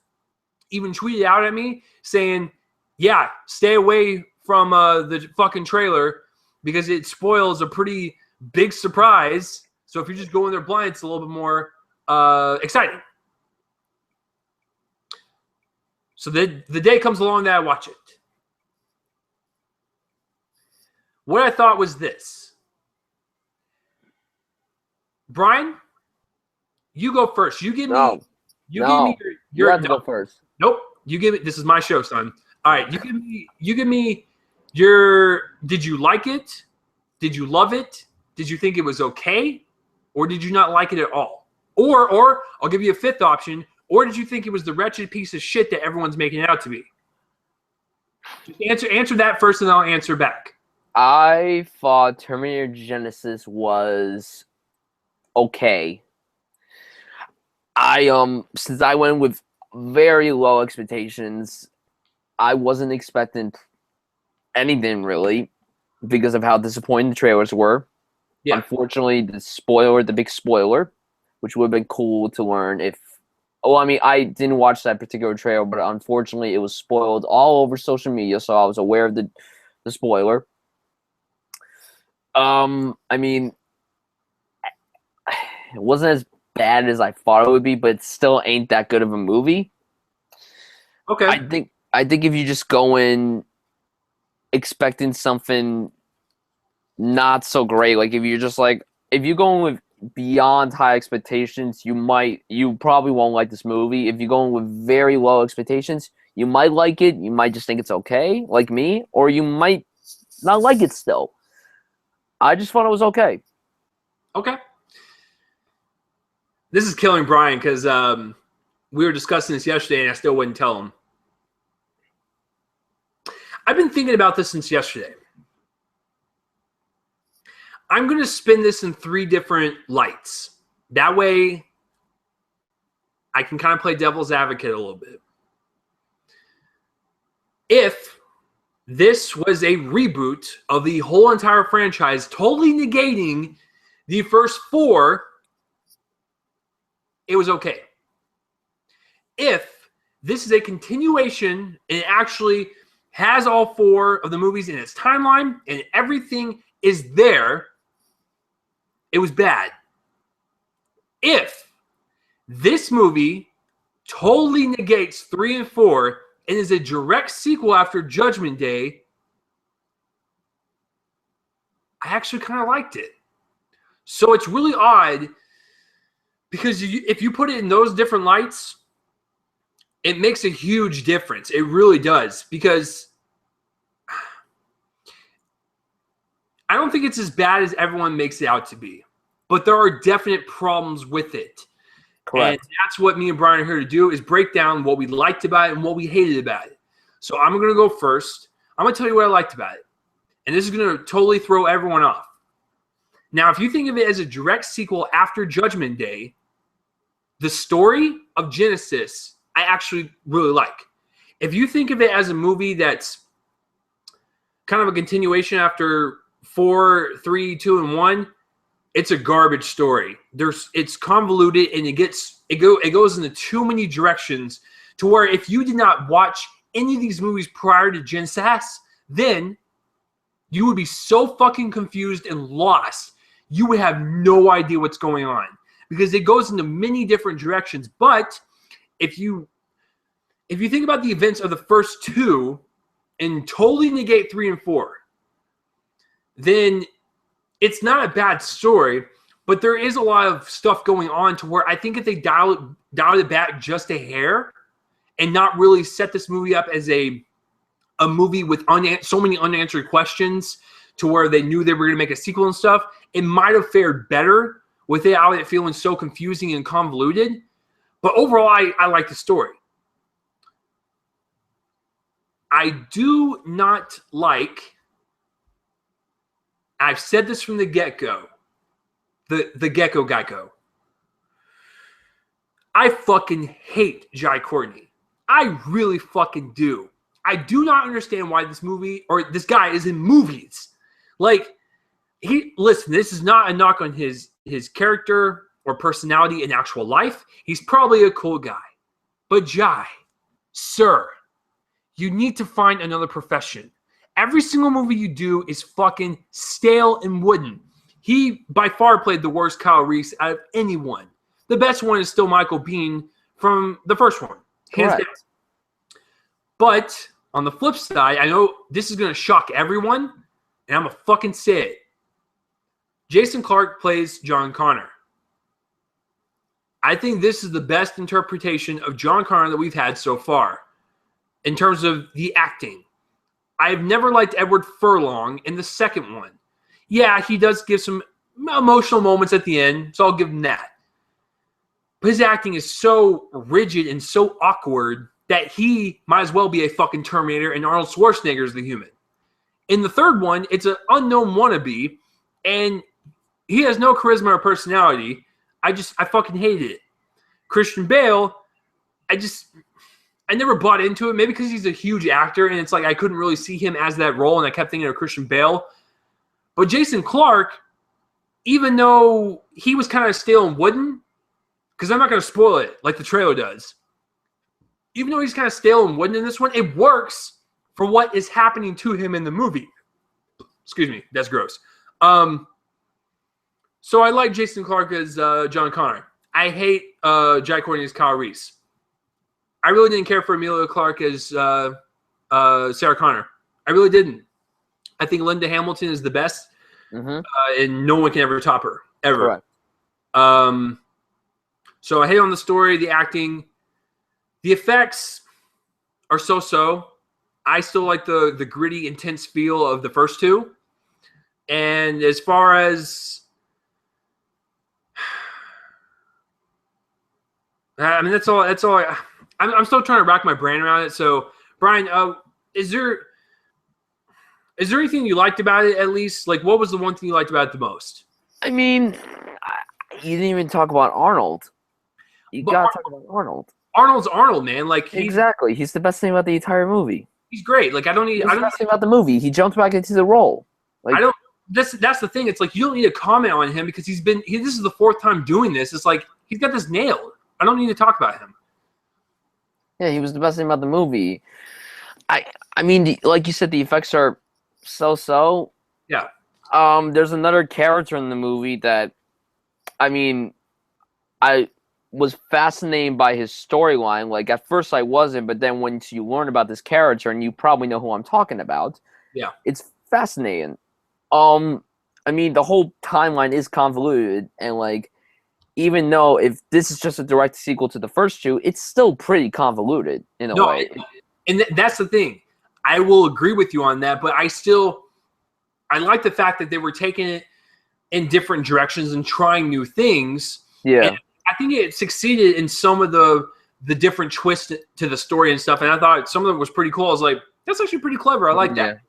even tweeted out at me saying, yeah, stay away from the fucking trailer because it spoils a pretty big surprise. So if you're just going there blind, it's a little bit more exciting. So the day comes along that I watch it. What I thought was this. Bryan, you go first. You give me. You have to go first. Nope. You give it. This is my show, son. All right. You give me your. Did you like it? Did you love it? Did you think it was okay, or did you not like it at all? Or I'll give you a fifth option. Or did you think it was the wretched piece of shit that everyone's making it out to be? Just answer that first, and I'll answer back. I thought Terminator Genisys was okay. Since I went with very low expectations, I wasn't expecting anything really because of how disappointing the trailers were. Yeah. Unfortunately, the big spoiler, which would have been cool to learn if. Oh, I mean, I didn't watch that particular trailer, but unfortunately, it was spoiled all over social media, so I was aware of the spoiler. I mean, it wasn't as bad as I thought it would be, but it still ain't that good of a movie. Okay. I think if you just go in expecting something not so great, like if you're going with beyond high expectations, you probably won't like this movie. If you're going with very low expectations, you might like it. You might just think it's okay, like me, or you might not like it still. I just thought it was okay. Okay. This is killing Bryan because we were discussing this yesterday and I still wouldn't tell him. I've been thinking about this since yesterday. I'm going to spin this in 3 different lights. That way, I can kind of play devil's advocate a little bit. If this was a reboot of the whole entire franchise, totally negating the first 4, it was okay. If this is a continuation and it actually has all 4 of the movies in its timeline and everything is there, it was bad. If this movie totally negates 3 and 4 and is a direct sequel after Judgment Day, I actually kind of liked it. So it's really odd because if you put it in those different lights, it makes a huge difference. It really does, because I don't think it's as bad as everyone makes it out to be, but there are definite problems with it. Correct. And that's what me and Bryan are here to do, is break down what we liked about it and what we hated about it. So I'm going to go first. I'm going to tell you what I liked about it. And this is going to totally throw everyone off. Now, if you think of it as a direct sequel after Judgment Day, the story of Genisys, I actually really like. If you think of it as a movie that's kind of a continuation after 4, 3, 2, and 1, it's a garbage story. It's convoluted, and it goes into too many directions to where if you did not watch any of these movies prior to Genisys, then you would be so fucking confused and lost. You would have no idea what's going on, because it goes into many different directions. But if you think about the events of the first 2 and totally negate 3 and 4, then it's not a bad story, but there is a lot of stuff going on to where I think if they dialed it back just a hair and not really set this movie up as a movie with so many unanswered questions to where they knew they were going to make a sequel and stuff, it might have fared better without it feeling so confusing and convoluted. But overall, I like the story. I do not like, I've said this from the get-go, the Gecko Geico. I fucking hate Jai Courtney. I really fucking do. I do not understand why this movie, or this guy, is in movies. Like, listen, this is not a knock on his character or personality in actual life. He's probably a cool guy. But Jai, sir, you need to find another profession. Every single movie you do is fucking stale and wooden. He, by far, played the worst Kyle Reese out of anyone. The best one is still Michael Biehn from the first one. Hands down. But on the flip side, I know this is going to shock everyone, and I'm going to fucking say it. Jason Clarke plays John Connor. I think this is the best interpretation of John Connor that we've had so far in terms of the acting. I've never liked Edward Furlong in the second one. Yeah, he does give some emotional moments at the end, so I'll give him that. But his acting is so rigid and so awkward that he might as well be a fucking Terminator, and Arnold Schwarzenegger is the human. In the third one, it's an unknown wannabe, and he has no charisma or personality. I fucking hated it. Christian Bale, I never bought into it. Maybe because he's a huge actor, and it's like I couldn't really see him as that role, and I kept thinking of Christian Bale. But Jason Clarke, even though he was kind of stale and wooden, because I'm not going to spoil it like the trailer does, even though he's kind of stale and wooden in this one, it works for what is happening to him in the movie. Excuse me, that's gross. So I like Jason Clarke as John Connor. I hate Jai Courtney as Kyle Reese. I really didn't care for Emilia Clarke as Sarah Connor. I really didn't. I think Linda Hamilton is the best, and no one can ever top her, ever. Correct. So I hate on the story, the acting. The effects are so-so. I still like the gritty, intense feel of the first 2. And as far as... I mean, that's all. I'm still trying to rack my brain around it. So, Bryan, is there anything you liked about it, at least? Like, what was the one thing you liked about it the most? I mean, you didn't even talk about Arnold. You gotta talk about Arnold. Arnold's Arnold, man. Like exactly, he's the best thing about the entire movie. He's great. Like I don't need. The best thing about the movie. He jumped back into the role. Like, I don't. That's the thing. It's like you don't need to comment on him because this is the 4th time doing this. It's like he's got this nailed. I don't need to talk about him. Yeah, he was the best thing about the movie. I mean, like you said, the effects are so-so. Yeah. There's another character in the movie that, I mean, I was fascinated by his storyline. Like, at first I wasn't, but then once you learn about this character, and you probably know who I'm talking about, yeah, it's fascinating. I mean, the whole timeline is convoluted, and like, even though if this is just a direct sequel to the first two, it's still pretty convoluted in a way. And that's the thing. I will agree with you on that, but I like the fact that they were taking it in different directions and trying new things. Yeah. And I think it succeeded in some of the different twists to the story and stuff. And I thought some of them was pretty cool. I was like, that's actually pretty clever. I like that.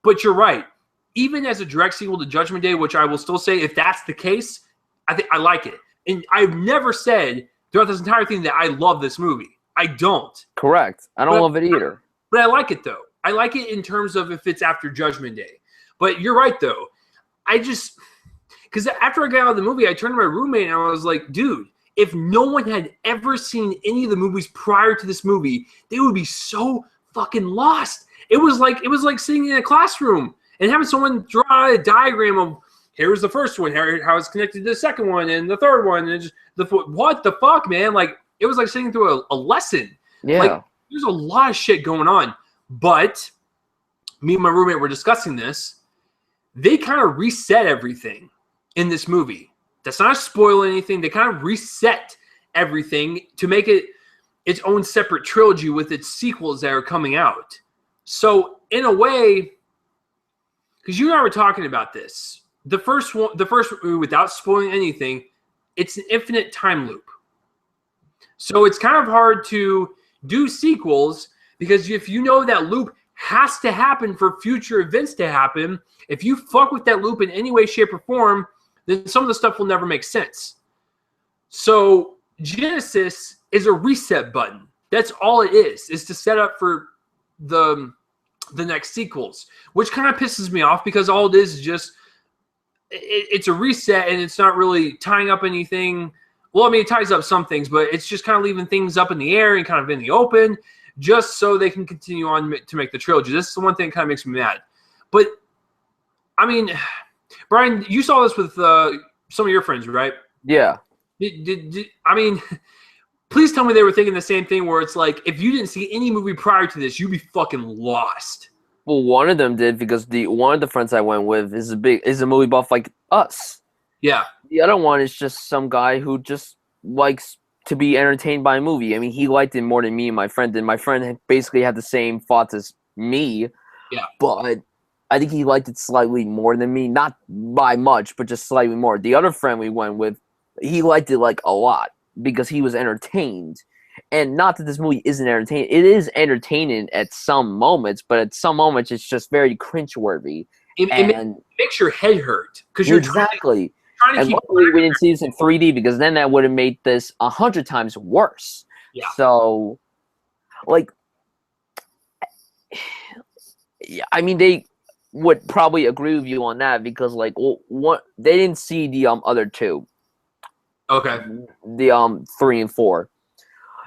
But you're right. Even as a direct sequel to Judgment Day, which I will still say, if that's the case, I think I like it. And I've never said throughout this entire thing that I love this movie. I don't. Correct. I don't love it either. But I like it, though. I like it in terms of if it's after Judgment Day. But you're right, though. Because after I got out of the movie, I turned to my roommate and I was like, dude, if no one had ever seen any of the movies prior to this movie, they would be so fucking lost. It was like sitting in a classroom and having someone draw a diagram of, here's the first one, how it's connected to the second one and the third one, and just what the fuck, man? Like, it was like sitting through a lesson. Yeah. Like, there's a lot of shit going on. But me and my roommate were discussing this. They kind of reset everything in this movie. That's not spoil anything. They kind of reset everything to make it its own separate trilogy with its sequels that are coming out. So in a way, because you and I were talking about this, the first movie, without spoiling anything, it's an infinite time loop. So it's kind of hard to do sequels because if you know that loop has to happen for future events to happen, if you fuck with that loop in any way, shape, or form, then some of the stuff will never make sense. So Genisys is a reset button. That's all it is to set up for the next sequels, which kind of pisses me off because all it is just it's a reset and it's not really tying up anything. Well, I mean, it ties up some things, but it's just kind of leaving things up in the air and kind of in the open just so they can continue on to make the trilogy. This is the one thing that kind of makes me mad. But, I mean, Bryan, you saw this with some of your friends, right? Yeah. I mean, please tell me they were thinking the same thing where it's like, if you didn't see any movie prior to this, you'd be fucking lost. Well, one of them did because one of the friends I went with is a movie buff like us. Yeah. The other one is just some guy who just likes to be entertained by a movie. I mean, he liked it more than me and my friend did. My friend basically had the same thoughts as me. Yeah. But I think he liked it slightly more than me. Not by much, but just slightly more. The other friend we went with, he liked it like a lot because he was entertained. And not that this movie isn't entertaining. It is entertaining at some moments, but at some moments it's just very cringeworthy. It makes your head hurt because you're exactly. trying to and keep. Luckily, we didn't see this in 3D because then that would have made this 100 times worse. Yeah. So, like, yeah, I mean, they would probably agree with you on that because, like, they didn't see the other two. Okay. The 3 and 4.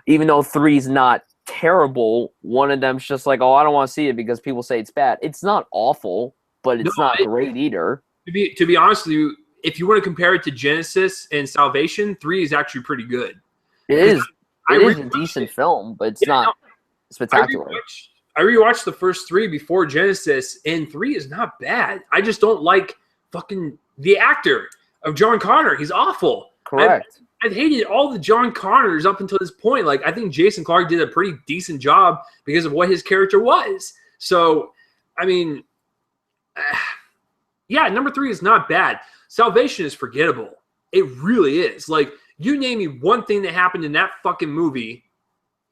Even though 3 is not terrible, one of them's just like, oh, I don't want to see it because people say it's bad. It's not awful, but it's not great either. To be honest with you, if you want to compare it to Genisys and Salvation, 3 is actually pretty good. It is. It is a decent film, but it's not spectacular. I rewatched the first 3 before Genisys, and 3 is not bad. I just don't like fucking the actor of John Connor. He's awful. Correct. I've hated all the John Connors up until this point. Like, I think Jason Clarke did a pretty decent job because of what his character was. So, I mean, yeah, number 3 is not bad. Salvation is forgettable. It really is. Like, you name me one thing that happened in that fucking movie.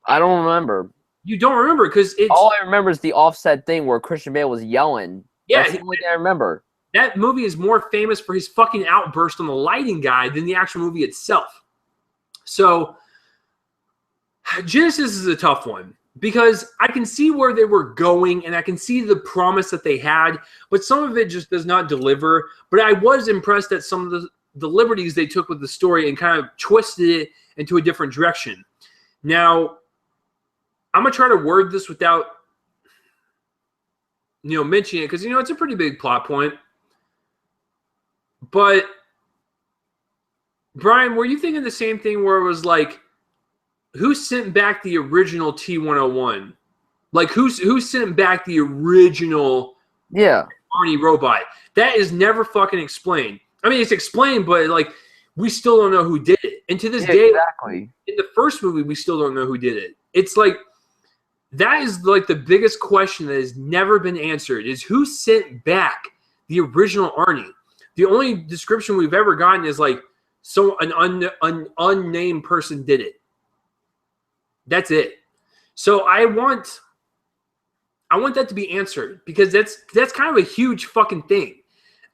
I don't remember. You don't remember because it's... All I remember is the Offset thing where Christian Bale was yelling. Yeah. That's the only thing I remember. That movie is more famous for his fucking outburst on the lighting guy than the actual movie itself. So, Genisys is a tough one because I can see where they were going and I can see the promise that they had, but some of it just does not deliver. But I was impressed at some of the liberties they took with the story and kind of twisted it into a different direction. Now, I'm going to try to word this without, mentioning it because, it's a pretty big plot point. But, Bryan, were you thinking the same thing where it was like, who sent back the original T-101? Like, who sent back the original Arnie robot. That is never fucking explained. I mean, it's explained, but like we still don't know who did it. And to this day, exactly. in the first movie, we still don't know who did it. It's like that is like the biggest question that has never been answered: is who sent back the original Arnie? The only description we've ever gotten is like an unnamed person did it. That's it. So I want that to be answered because that's kind of a huge fucking thing.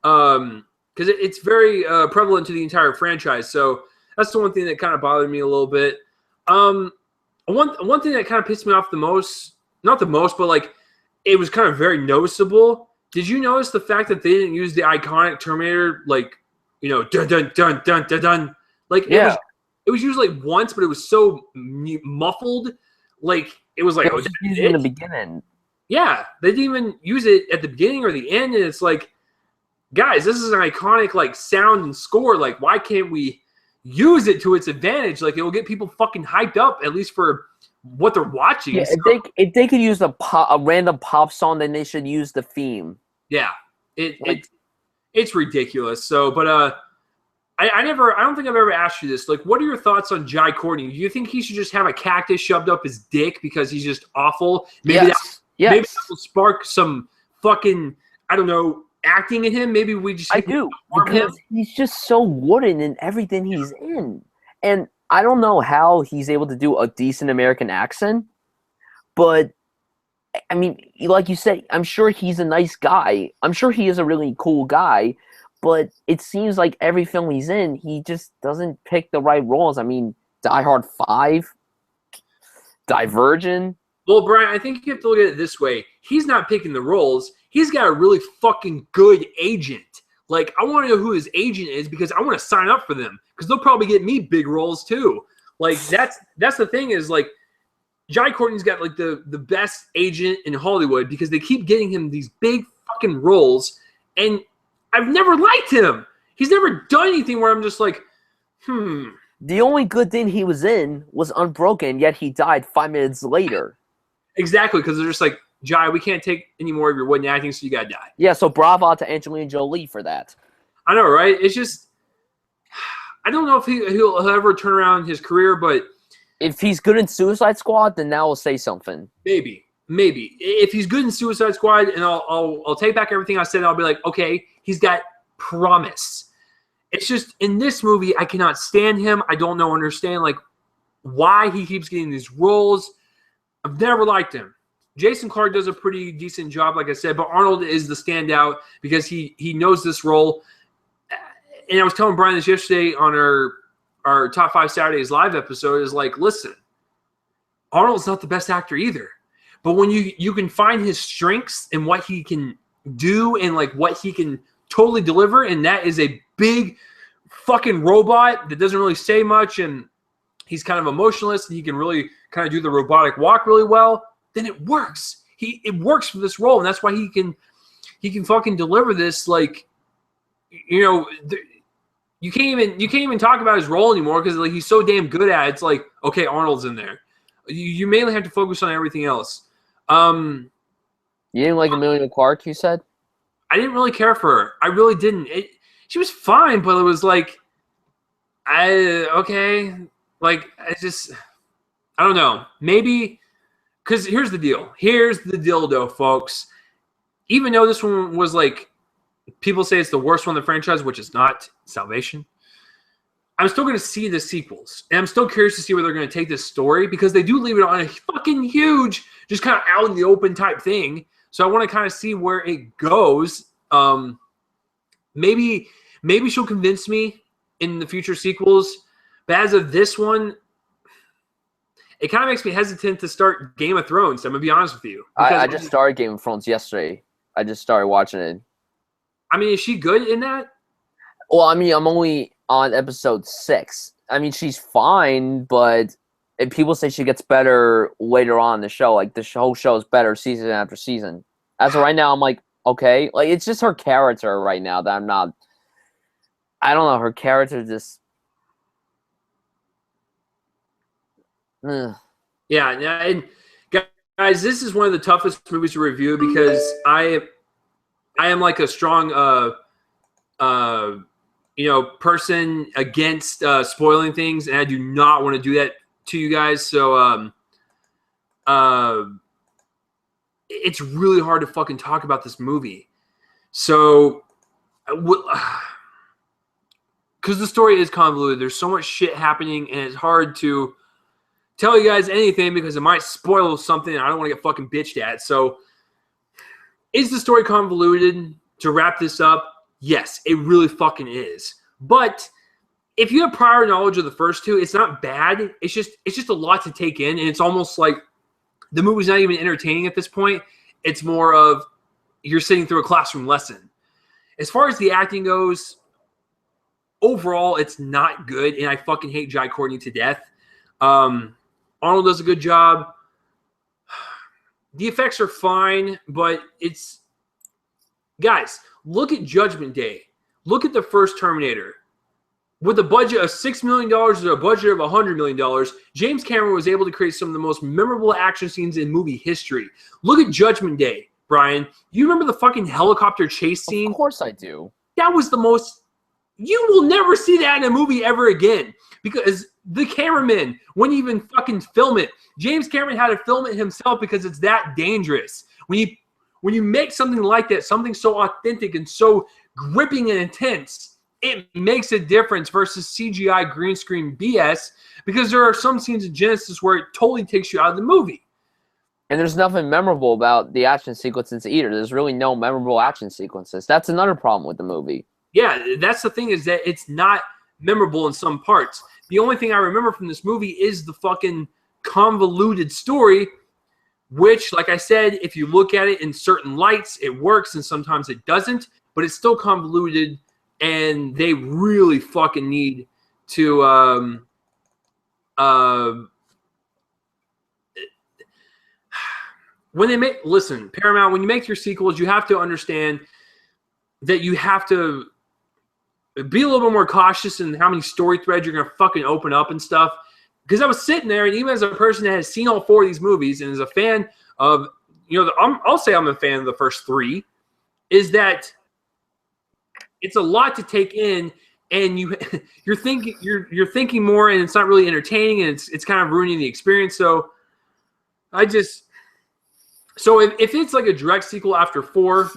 Because it's very prevalent to the entire franchise. So that's the one thing that kind of bothered me a little bit. One thing that kind of pissed me off the most, not the most, but like it was kind of very noticeable. Did you notice the fact that they didn't use the iconic Terminator, like, dun dun dun dun dun dun? Like it was used like once, but it was so muffled. Like it was like it was used in the beginning. Yeah, they didn't even use it at the beginning or the end, and it's like, guys, this is an iconic like sound and score. Like, why can't we use it to its advantage? Like, it will get people fucking hyped up at least for what they're watching. Yeah, if they could use a random pop song, then they should use the theme. Yeah, it's ridiculous. So, but I don't think I've ever asked you this. Like, what are your thoughts on Jai Courtney? Do you think he should just have a cactus shoved up his dick because he's just awful? Maybe maybe that will spark some fucking, I don't know, acting in him. Maybe we just because he's just so wooden in everything he's in, and I don't know how he's able to do a decent American accent, but I mean, like you said, I'm sure he's a nice guy. I'm sure he is a really cool guy, but it seems like every film he's in, he just doesn't pick the right roles. I mean, Die Hard 5, Divergent. Well, Brian, I think you have to look at it this way. He's not picking the roles. He's got a really fucking good agent. Like, I want to know who his agent is because I want to sign up for them because they'll probably get me big roles too. Like, that's the thing is, like, Jai Courtney's got, like, the best agent in Hollywood because they keep getting him these big fucking roles, and I've never liked him. He's never done anything where I'm just like, The only good thing he was in was Unbroken, yet he died 5 minutes later. Exactly, because they're just like, Jai, we can't take any more of your wooden acting, so you gotta die. Yeah, so bravo to Angelina Jolie for that. I know, right? It's just, I don't know if he'll ever turn around his career, but if he's good in Suicide Squad, then that will say something. Maybe. If he's good in Suicide Squad, and I'll take back everything I said, I'll be like, okay, he's got promise. It's just, in this movie, I cannot stand him. I don't understand, like, why he keeps getting these roles. I've never liked him. Jason Clarke does a pretty decent job, like I said, but Arnold is the standout because he knows this role. And I was telling Bryan this yesterday on our Top 5 Saturdays live episode, is like, listen, Arnold's not the best actor either. But when you can find his strengths and what he can do and like what he can totally deliver, and that is a big fucking robot that doesn't really say much, and he's kind of emotionless, and he can really kind of do the robotic walk really well, then it works. It works for this role, and that's why he can fucking deliver this. Like, you can't even talk about his role anymore because like he's so damn good at it. It's like, okay, Arnold's in there. You mainly have to focus on everything else. You didn't like Emilia Clarke, you said? I didn't really care for her. I really didn't. She was fine, but it was like, okay. Like, I don't know. Maybe, because here's the deal. Here's the dildo, folks. Even though this one was like, people say it's the worst one in the franchise, which is not. Salvation. I'm still going to see the sequels. And I'm still curious to see where they're going to take this story because they do leave it on a fucking huge, just kind of out in the open type thing. So I want to kind of see where it goes. Maybe she'll convince me in the future sequels. But as of this one, it kind of makes me hesitant to start Game of Thrones. I'm going to be honest with you. I just started Game of Thrones yesterday. I just started watching it. I mean, is she good in that? Well, I mean, I'm only on episode 6. I mean, she's fine, but if people say she gets better later on in the show, like the whole show is better season after season. As of right now, I'm like, okay. Like, it's just her character right now that I'm not. I don't know. Her character just. Yeah, and guys, this is one of the toughest movies to review because I am like a strong person against spoiling things, and I do not want to do that to you guys. So it's really hard to fucking talk about this movie. So because the story is convoluted, there's so much shit happening, and it's hard to tell you guys anything because it might spoil something and I don't want to get fucking bitched at. So is the story convoluted? To wrap this up, yes, it really fucking is. But if you have prior knowledge of the first two, it's not bad. It's just a lot to take in, and it's almost like the movie's not even entertaining at this point. It's more of you're sitting through a classroom lesson. As far as the acting goes, overall, it's not good, and I fucking hate Jai Courtney to death. Arnold does a good job. The effects are fine, but it's... Guys, look at Judgment Day. Look at the first Terminator. With a budget of $6 million to a budget of $100 million, James Cameron was able to create some of the most memorable action scenes in movie history. Look at Judgment Day, Brian. You remember the fucking helicopter chase scene? Of course I do. That was the most... You will never see that in a movie ever again. Because the cameraman wouldn't even fucking film it. James Cameron had to film it himself because it's that dangerous. When you make something like that, something so authentic and so gripping and intense, it makes a difference versus CGI green screen BS, because there are some scenes in Genisys where it totally takes you out of the movie. And there's nothing memorable about the action sequences either. There's really no memorable action sequences. That's another problem with the movie. Yeah, that's the thing, is that it's not memorable in some parts. The only thing I remember from this movie is the fucking convoluted story, which, like I said, if you look at it in certain lights, it works and sometimes it doesn't, but it's still convoluted, and they really fucking need to listen, Paramount, when you make your sequels, you have to understand that you have to be a little bit more cautious in how many story threads you're going to fucking open up and stuff. Because I was sitting there, and even as a person that has seen all four of these movies and is a fan of, I'll say I'm a fan of the first three, is that it's a lot to take in, and you're thinking more, and it's not really entertaining, and it's kind of ruining the experience. So if it's like a direct sequel after 4,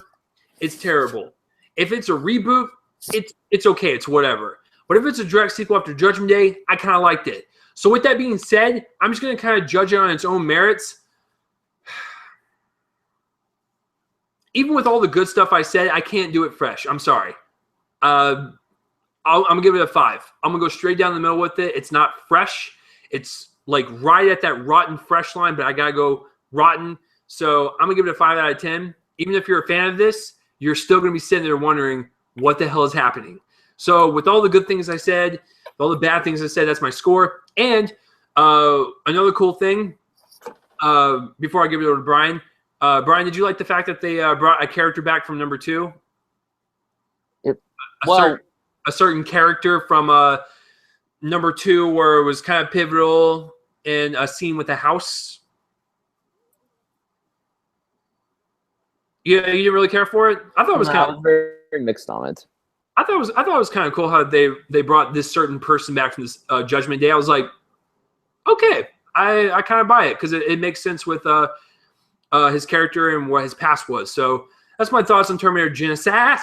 it's terrible. If it's a reboot, it's okay, it's whatever. But if it's a direct sequel after Judgment Day, I kind of liked it. So with that being said, I'm just going to kind of judge it on its own merits. Even with all the good stuff I said, I can't do it fresh. I'm sorry. I'm going to give it a 5. I'm going to go straight down the middle with it. It's not fresh. It's like right at that rotten fresh line, but I got to go rotten. So I'm going to give it a 5 out of 10. Even if you're a fan of this, you're still going to be sitting there wondering what the hell is happening. So with all the good things I said, all the bad things I said, that's my score. And another cool thing, before I give it over to Brian, Brian, did you like the fact that they brought a character back from number 2? A certain character from number 2, where it was kind of pivotal in a scene with the house. Yeah, you didn't really care for it? I thought it was kind of very mixed on it. I thought it was kind of cool how they brought this certain person back from this Judgment Day. I was like, okay, I kind of buy it, because it makes sense with his character and what his past was. So that's my thoughts on Terminator Genisys.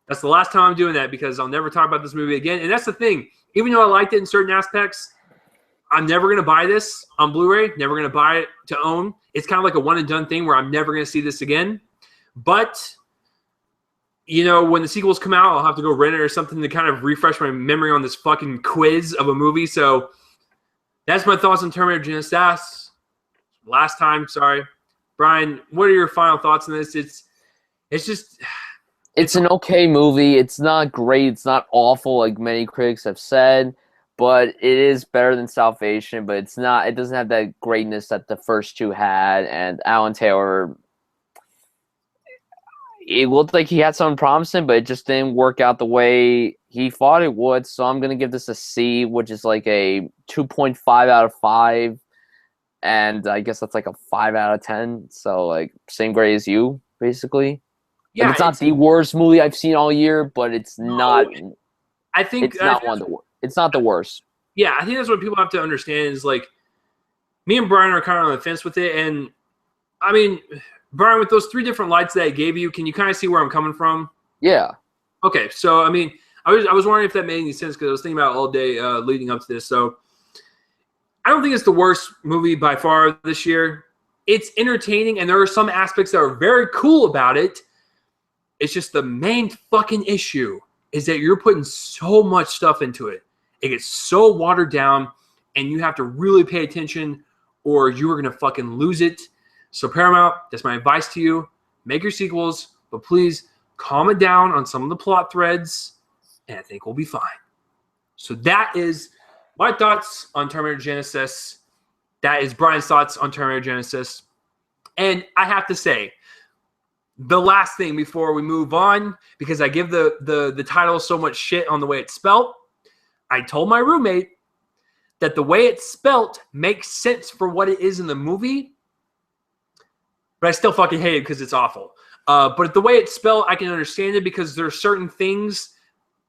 That's the last time I'm doing that, because I'll never talk about this movie again. And that's the thing. Even though I liked it in certain aspects, I'm never going to buy this on Blu-ray. Never going to buy it to own. It's kind of like a one-and-done thing where I'm never going to see this again. But when the sequels come out, I'll have to go rent it or something to kind of refresh my memory on this fucking quiz of a movie. So that's my thoughts on Terminator Genisys. Last time, sorry. Brian, what are your final thoughts on this? It's an okay movie. It's not great. It's not awful like many critics have said, but it is better than Salvation, but it doesn't have that greatness that the first two had. And Alan Taylor, it looked like he had something promising, but it just didn't work out the way he thought it would. So I'm going to give this a C, which is like a 2.5 out of 5. And I guess that's like a 5 out of 10. So like same grade as you, basically. Yeah, it's not the worst movie I've seen all year, but it's not. I think it's not It's not the worst. Yeah, I think that's what people have to understand is like, me and Bryan are kind of on the fence with it, and I mean, Bryan, with those 3 different lights that I gave you, can you kind of see where I'm coming from? Yeah. Okay, so I mean, I was wondering if that made any sense because I was thinking about it all day leading up to this. So I don't think it's the worst movie by far this year. It's entertaining, and there are some aspects that are very cool about it. It's just the main fucking issue is that you're putting so much stuff into it. It gets so watered down, and you have to really pay attention or you are going to fucking lose it. So Paramount, that's my advice to you. Make your sequels, but please calm it down on some of the plot threads, and I think we'll be fine. So that is my thoughts on Terminator Genisys. That is Bryan's thoughts on Terminator Genisys. And I have to say, the last thing before we move on, because I give the title so much shit on the way it's spelt, I told my roommate that the way it's spelt makes sense for what it is in the movie, but I still fucking hate it because it's awful. But the way it's spelled, I can understand it because there are certain things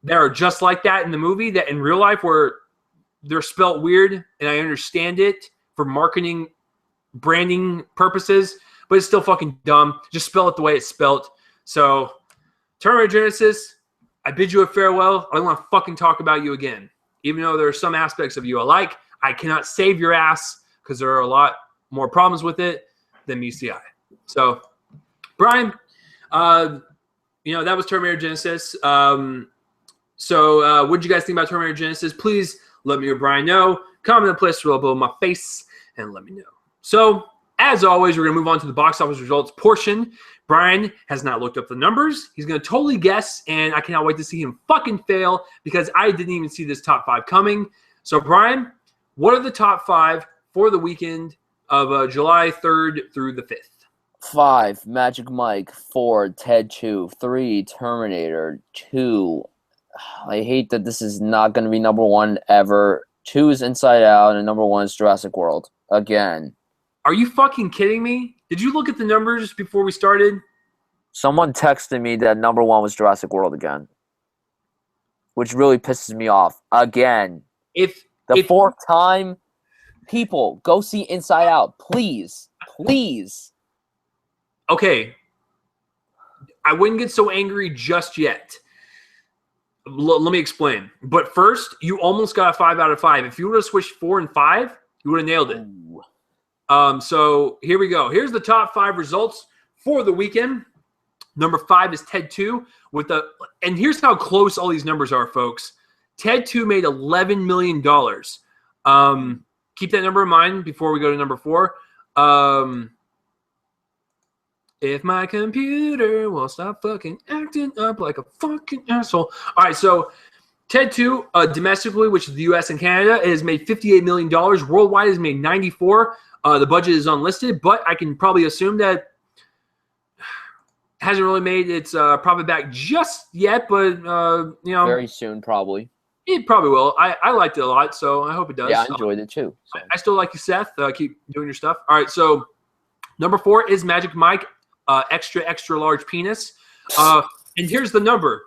that are just like that in the movie that in real life where they're spelled weird, and I understand it for marketing, branding purposes, but it's still fucking dumb. Just spell it the way it's spelled. So, Terminator Genisys, I bid you a farewell. I don't want to fucking talk about you again. Even though there are some aspects of you I like, I cannot save your ass because there are a lot more problems with it than meets the eye. So, Bryan, that was Terminator Genisys. So, what did you guys think about Terminator Genisys? Please let me or Bryan know. Comment in the place below my face and let me know. So, as always, we're going to move on to the box office results portion. Bryan has not looked up the numbers. He's going to totally guess, and I cannot wait to see him fucking fail because I didn't even see this top 5 coming. So, Bryan, what are the top 5 for the weekend of July 3rd through the 5th? 5, Magic Mike. 4, Ted 2. 3, Terminator. 2, I hate that this is not going to be number 1 ever. 2 is Inside Out, and number 1 is Jurassic World. Again. Are you fucking kidding me? Did you look at the numbers before we started? Someone texted me that number 1 was Jurassic World again, which really pisses me off. Again. If 4th time, people, go see Inside Out. Please. Please. Okay. I wouldn't get so angry just yet. Let me explain. But first, you almost got a 5 out of 5. If you would have switched 4 and 5, you would have nailed it. Ooh. So here we go. Here's the top 5 results for the weekend. Number 5 is Ted 2 and here's how close all these numbers are, folks. Ted 2 made $11 million. Keep that number in mind before we go to number 4. If my computer will stop fucking acting up like a fucking asshole. All right, so Ted 2 domestically, which is the U.S. and Canada, it has made $58 million. Worldwide, it has made $94. The budget is unlisted, but I can probably assume that hasn't really made its profit back just yet, but very soon, probably. It probably will. I liked it a lot, so I hope it does. Yeah, I enjoyed it too. So. I still like you, Seth. Keep doing your stuff. All right, so number 4 is Magic Mike, extra large penis, and here's the number: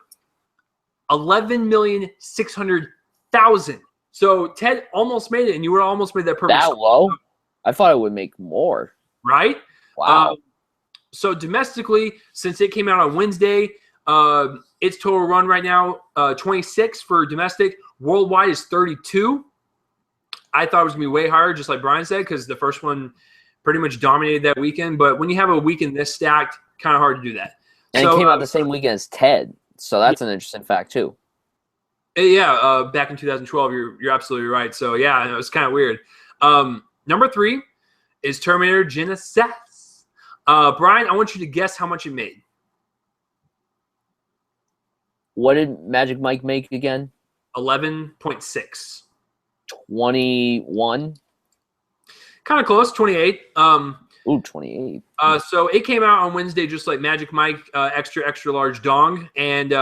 11,600,000. So Ted almost made it, and you would almost made that perfect. That low? I thought it would make more. Right? Wow. So domestically, since it came out on Wednesday, its total run right now, 26 for domestic. Worldwide is 32. I thought it was going to be way higher, just like Bryan said, because the first one pretty much dominated that weekend. But when you have a weekend this stacked, kind of hard to do that. And it came out the same weekend as Ted. So that's an interesting fact, too. Yeah, back in 2012, you're absolutely right. So, yeah, it was kind of weird. Number 3 is Terminator Genisys. Bryan, I want you to guess how much it made. What did Magic Mike make again? 11.6. 21? Kind of close, 28. Ooh, 28. So it came out on Wednesday just like Magic Mike, extra large dong. And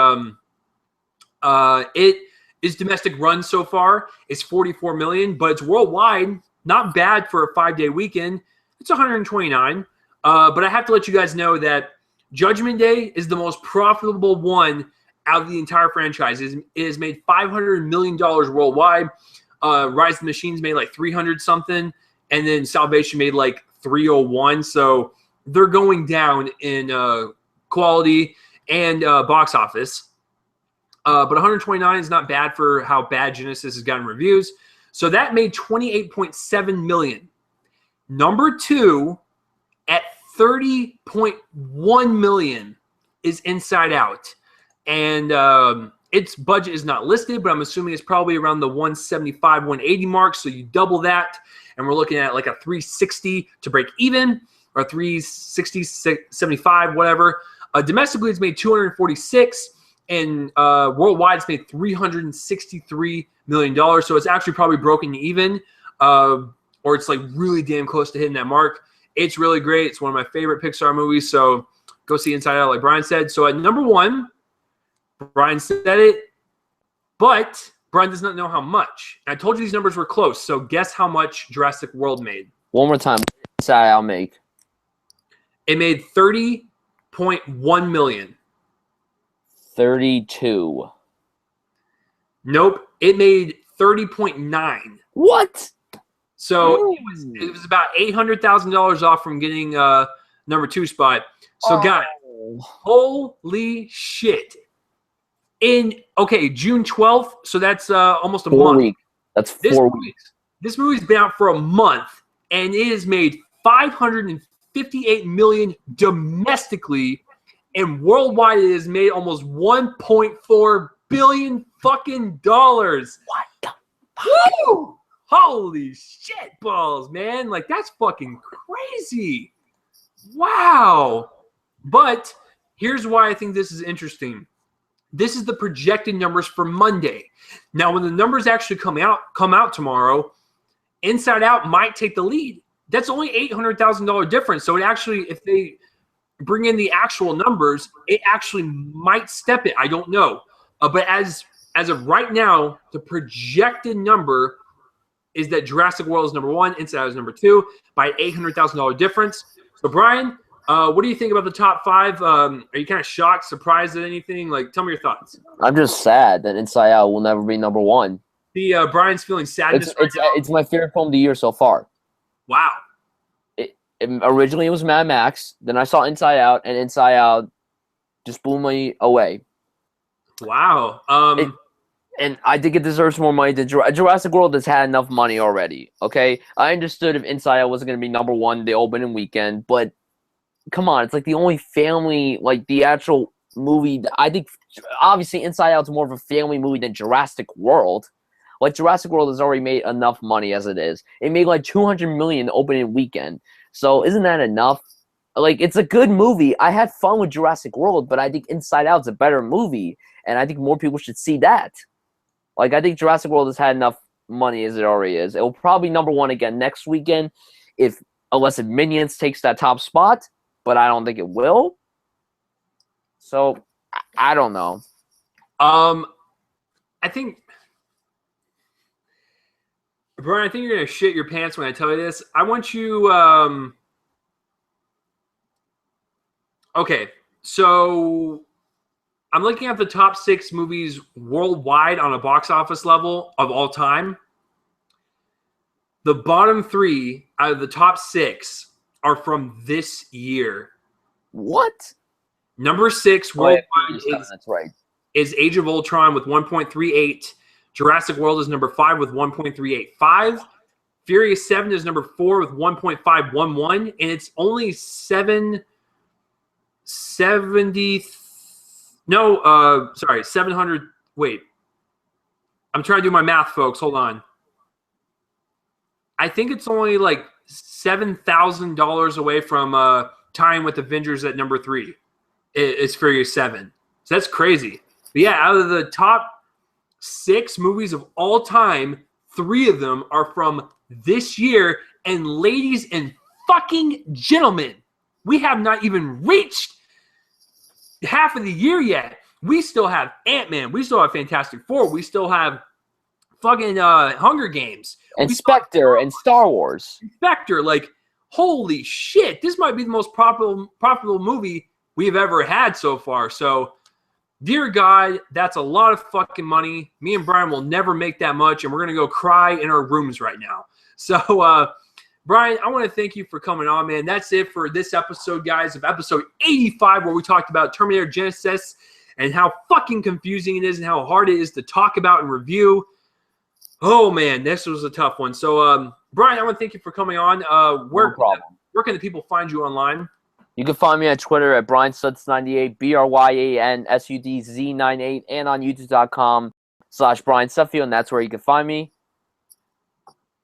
it is domestic run so far. It's 44 million, but it's worldwide. Not bad for a 5-day weekend. It's 129. But I have to let you guys know that Judgment Day is the most profitable one out of the entire franchise. It has made $500 million worldwide. Rise of the Machines made like 300 something, and then Salvation made like 301. So they're going down in quality and box office. But 129 is not bad for how bad Genisys has gotten reviews. So that made 28.7 million. Number 2 at 30.1 million is Inside Out. And its budget is not listed, but I'm assuming it's probably around the 175, 180 mark. So you double that, and we're looking at like a 360 to break even, or 360, 75, whatever. Domestically, it's made 246, and worldwide, it's made $363 million. So it's actually probably broken even, or it's like really damn close to hitting that mark. It's really great. It's one of my favorite Pixar movies. So go see Inside Out, like Bryan said. So at number 1, Bryan said it, but Bryan does not know how much. I told you these numbers were close, so guess how much Jurassic World made. One more time. Inside Out make. It made 30.1 million. 32. Nope. It made 30.9. What? So it was about $800,000 off from getting number 2 spot. So guys, holy shit. June 12th, so that's almost a month. Week. That's 4 weeks. This movie's been out for a month, and it has made $558 million domestically, and worldwide it has made almost $1.4 billion fucking dollars. What the fuck? Woo! Holy shit balls, man. Like, that's fucking crazy. Wow. But here's why I think this is interesting. This is the projected numbers for Monday. Now, when the numbers actually come out tomorrow, Inside Out might take the lead. That's only $800,000 difference. So it actually, if they bring in the actual numbers, it actually might step it. I don't know. But as of right now, the projected number is that Jurassic World is number 1, Inside Out is number 2 by $800,000 difference. So Bryan, what do you think about the top 5? Are you kind of shocked, surprised at anything? Like, tell me your thoughts. I'm just sad that Inside Out will never be number 1. Bryan's feeling sadness. It's my favorite film of the year so far. Wow. Originally, it was Mad Max. Then I saw Inside Out, and Inside Out just blew me away. Wow. And I think it deserves more money than Jurassic World has had enough money already. Okay, I understood if Inside Out wasn't going to be number 1 the opening weekend, but come on, it's like the only family, like the actual movie. I think obviously Inside Out is more of a family movie than Jurassic World. Like Jurassic World has already made enough money as it is. It made like $200 million the opening weekend. So isn't that enough? Like, it's a good movie. I had fun with Jurassic World, but I think Inside Out is a better movie, and I think more people should see that. Like, I think Jurassic World has had enough money as it already is. It will probably number 1 again next weekend, unless Minions takes that top spot, but I don't think it will. So I don't know. I think, Bryan, I think you're gonna shit your pants when I tell you this. I want you. Okay, so I'm looking at the top 6 movies worldwide on a box office level of all time. The bottom 3 out of the top 6 are from this year. What? Number 6 worldwide that's right. is Age of Ultron with 1.38. Jurassic World is number 5 with 1.385. Furious 7 is number 4 with 1.511, and it's only 700. Wait, I'm trying to do my math, folks. Hold on. I think it's only like $7,000 away from tying with Avengers at number 3. It's Furious 7. So that's crazy. But yeah, out of the top 6 movies of all time, 3 of them are from this year. And ladies and fucking gentlemen, we have not even reached half of the year yet. We still have Ant-Man. We still have Fantastic Four. We still have fucking Hunger Games. And Spectre and Star Wars. Spectre, like, holy shit. This might be the most profitable movie we've ever had so far. So, dear God, that's a lot of fucking money. Me and Bryan will never make that much, and we're going to go cry in our rooms right now. So, Bryan, I want to thank you for coming on, man. That's it for this episode, guys, of episode 85, where we talked about Terminator Genisys and how fucking confusing it is and how hard it is to talk about and review. Oh, man, this was a tough one. So, Bryan, I want to thank you for coming on. Where can the people find you online? You can find me on Twitter at BryanSuds98, BryanSudz98, and on YouTube.com/Bryan Sudfield, and that's where you can find me.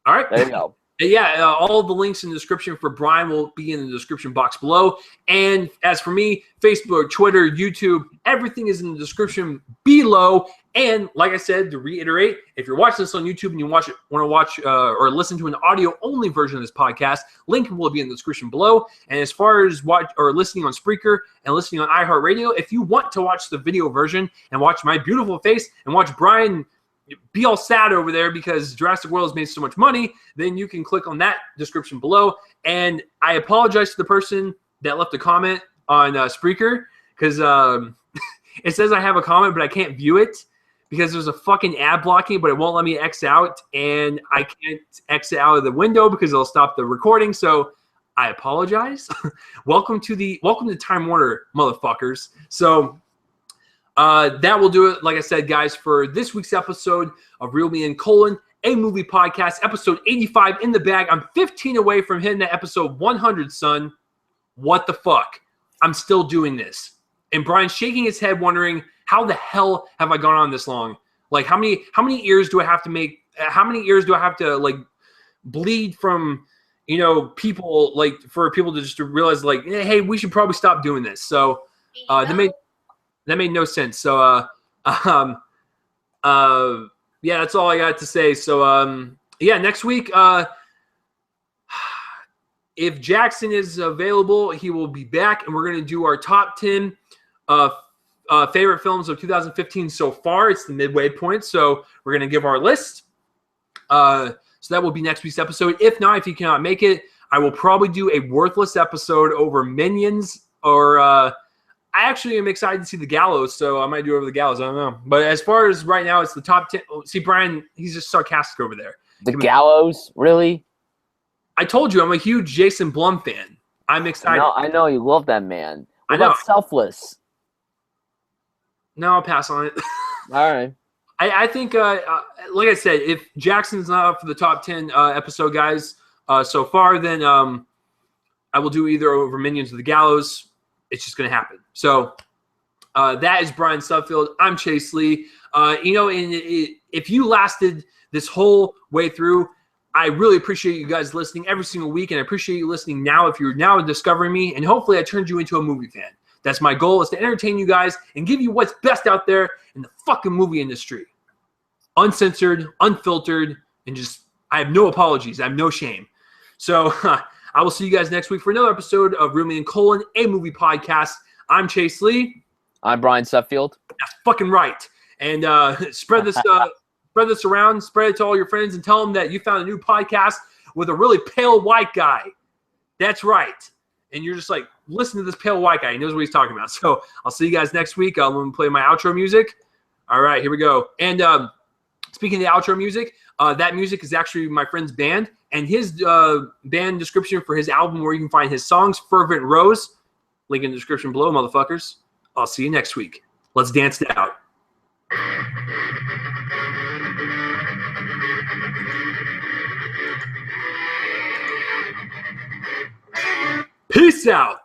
All right. There you go. Yeah, all the links in the description for Bryan will be in the description box below. And as for me, Facebook, Twitter, YouTube, everything is in the description below. And like I said, to reiterate, if you're watching this on YouTube and you want to watch or listen to an audio-only version of this podcast, link will be in the description below. And as far as listening on Spreaker and listening on iHeartRadio, if you want to watch the video version and watch my beautiful face and watch Bryan be all sad over there because Jurassic World has made so much money, then you can click on that description below. And I apologize to the person that left a comment on Spreaker because it says I have a comment, but I can't view it because there's a fucking ad blocking, but it won't let me X out, and I can't exit out of the window because it'll stop the recording. So I apologize. Welcome to Time Warner, motherfuckers. So that will do it, like I said, guys, for this week's episode of Real Me and Colon, a movie podcast, episode 85 in the bag. I'm 15 away from hitting that episode 100, son. What the fuck? I'm still doing this. And Bryan's shaking his head, wondering, how the hell have I gone on this long? Like, how many ears do I have to make? How many ears do I have to, like, bleed from, people, like, for people to just realize, like, hey, we should probably stop doing this. So that made no sense. So, yeah, that's all I got to say. So, yeah, next week, if Jackson is available, he will be back, and we're going to do our top 10 favorite films of 2015 so far. It's the midway point, so we're going to give our list. So that will be next week's episode. If not, if you cannot make it, I will probably do a worthless episode over Minions, or I actually am excited to see The Gallows, so I might do over The Gallows. I don't know. But as far as right now, it's the top 10. See, Bryan, he's just sarcastic over there. The Gallows? Really? I told you, I'm a huge Jason Blum fan. I'm excited. I know you love that man. What I know. about Selfless? No, I'll pass on it. All right. I think, like I said, if Jackson's not up for the top 10 episode, guys, so far, then I will do either over Minions or The Gallows. It's just going to happen. So that is Bryan Sudfield. I'm Chase Lee. If you lasted this whole way through, I really appreciate you guys listening every single week, and I appreciate you listening now if you're now discovering me, and hopefully I turned you into a movie fan. That's my goal, is to entertain you guys and give you what's best out there in the fucking movie industry. Uncensored, unfiltered, and just, I have no apologies. I have no shame. So I will see you guys next week for another episode of Real Me and Colon, a movie podcast. I'm Chase Lee. I'm Bryan Sudfield. That's fucking right. And spread this around, spread it to all your friends, and tell them that you found a new podcast with a really pale white guy. That's right. And you're just like, listen to this pale white guy. He knows what he's talking about. So I'll see you guys next week. I'm going to play my outro music. All right, here we go. And speaking of the outro music, that music is actually my friend's band. And his band description for his album, where you can find his songs, Fervent Roze. Link in the description below, motherfuckers. I'll see you next week. Let's dance it out. Peace out.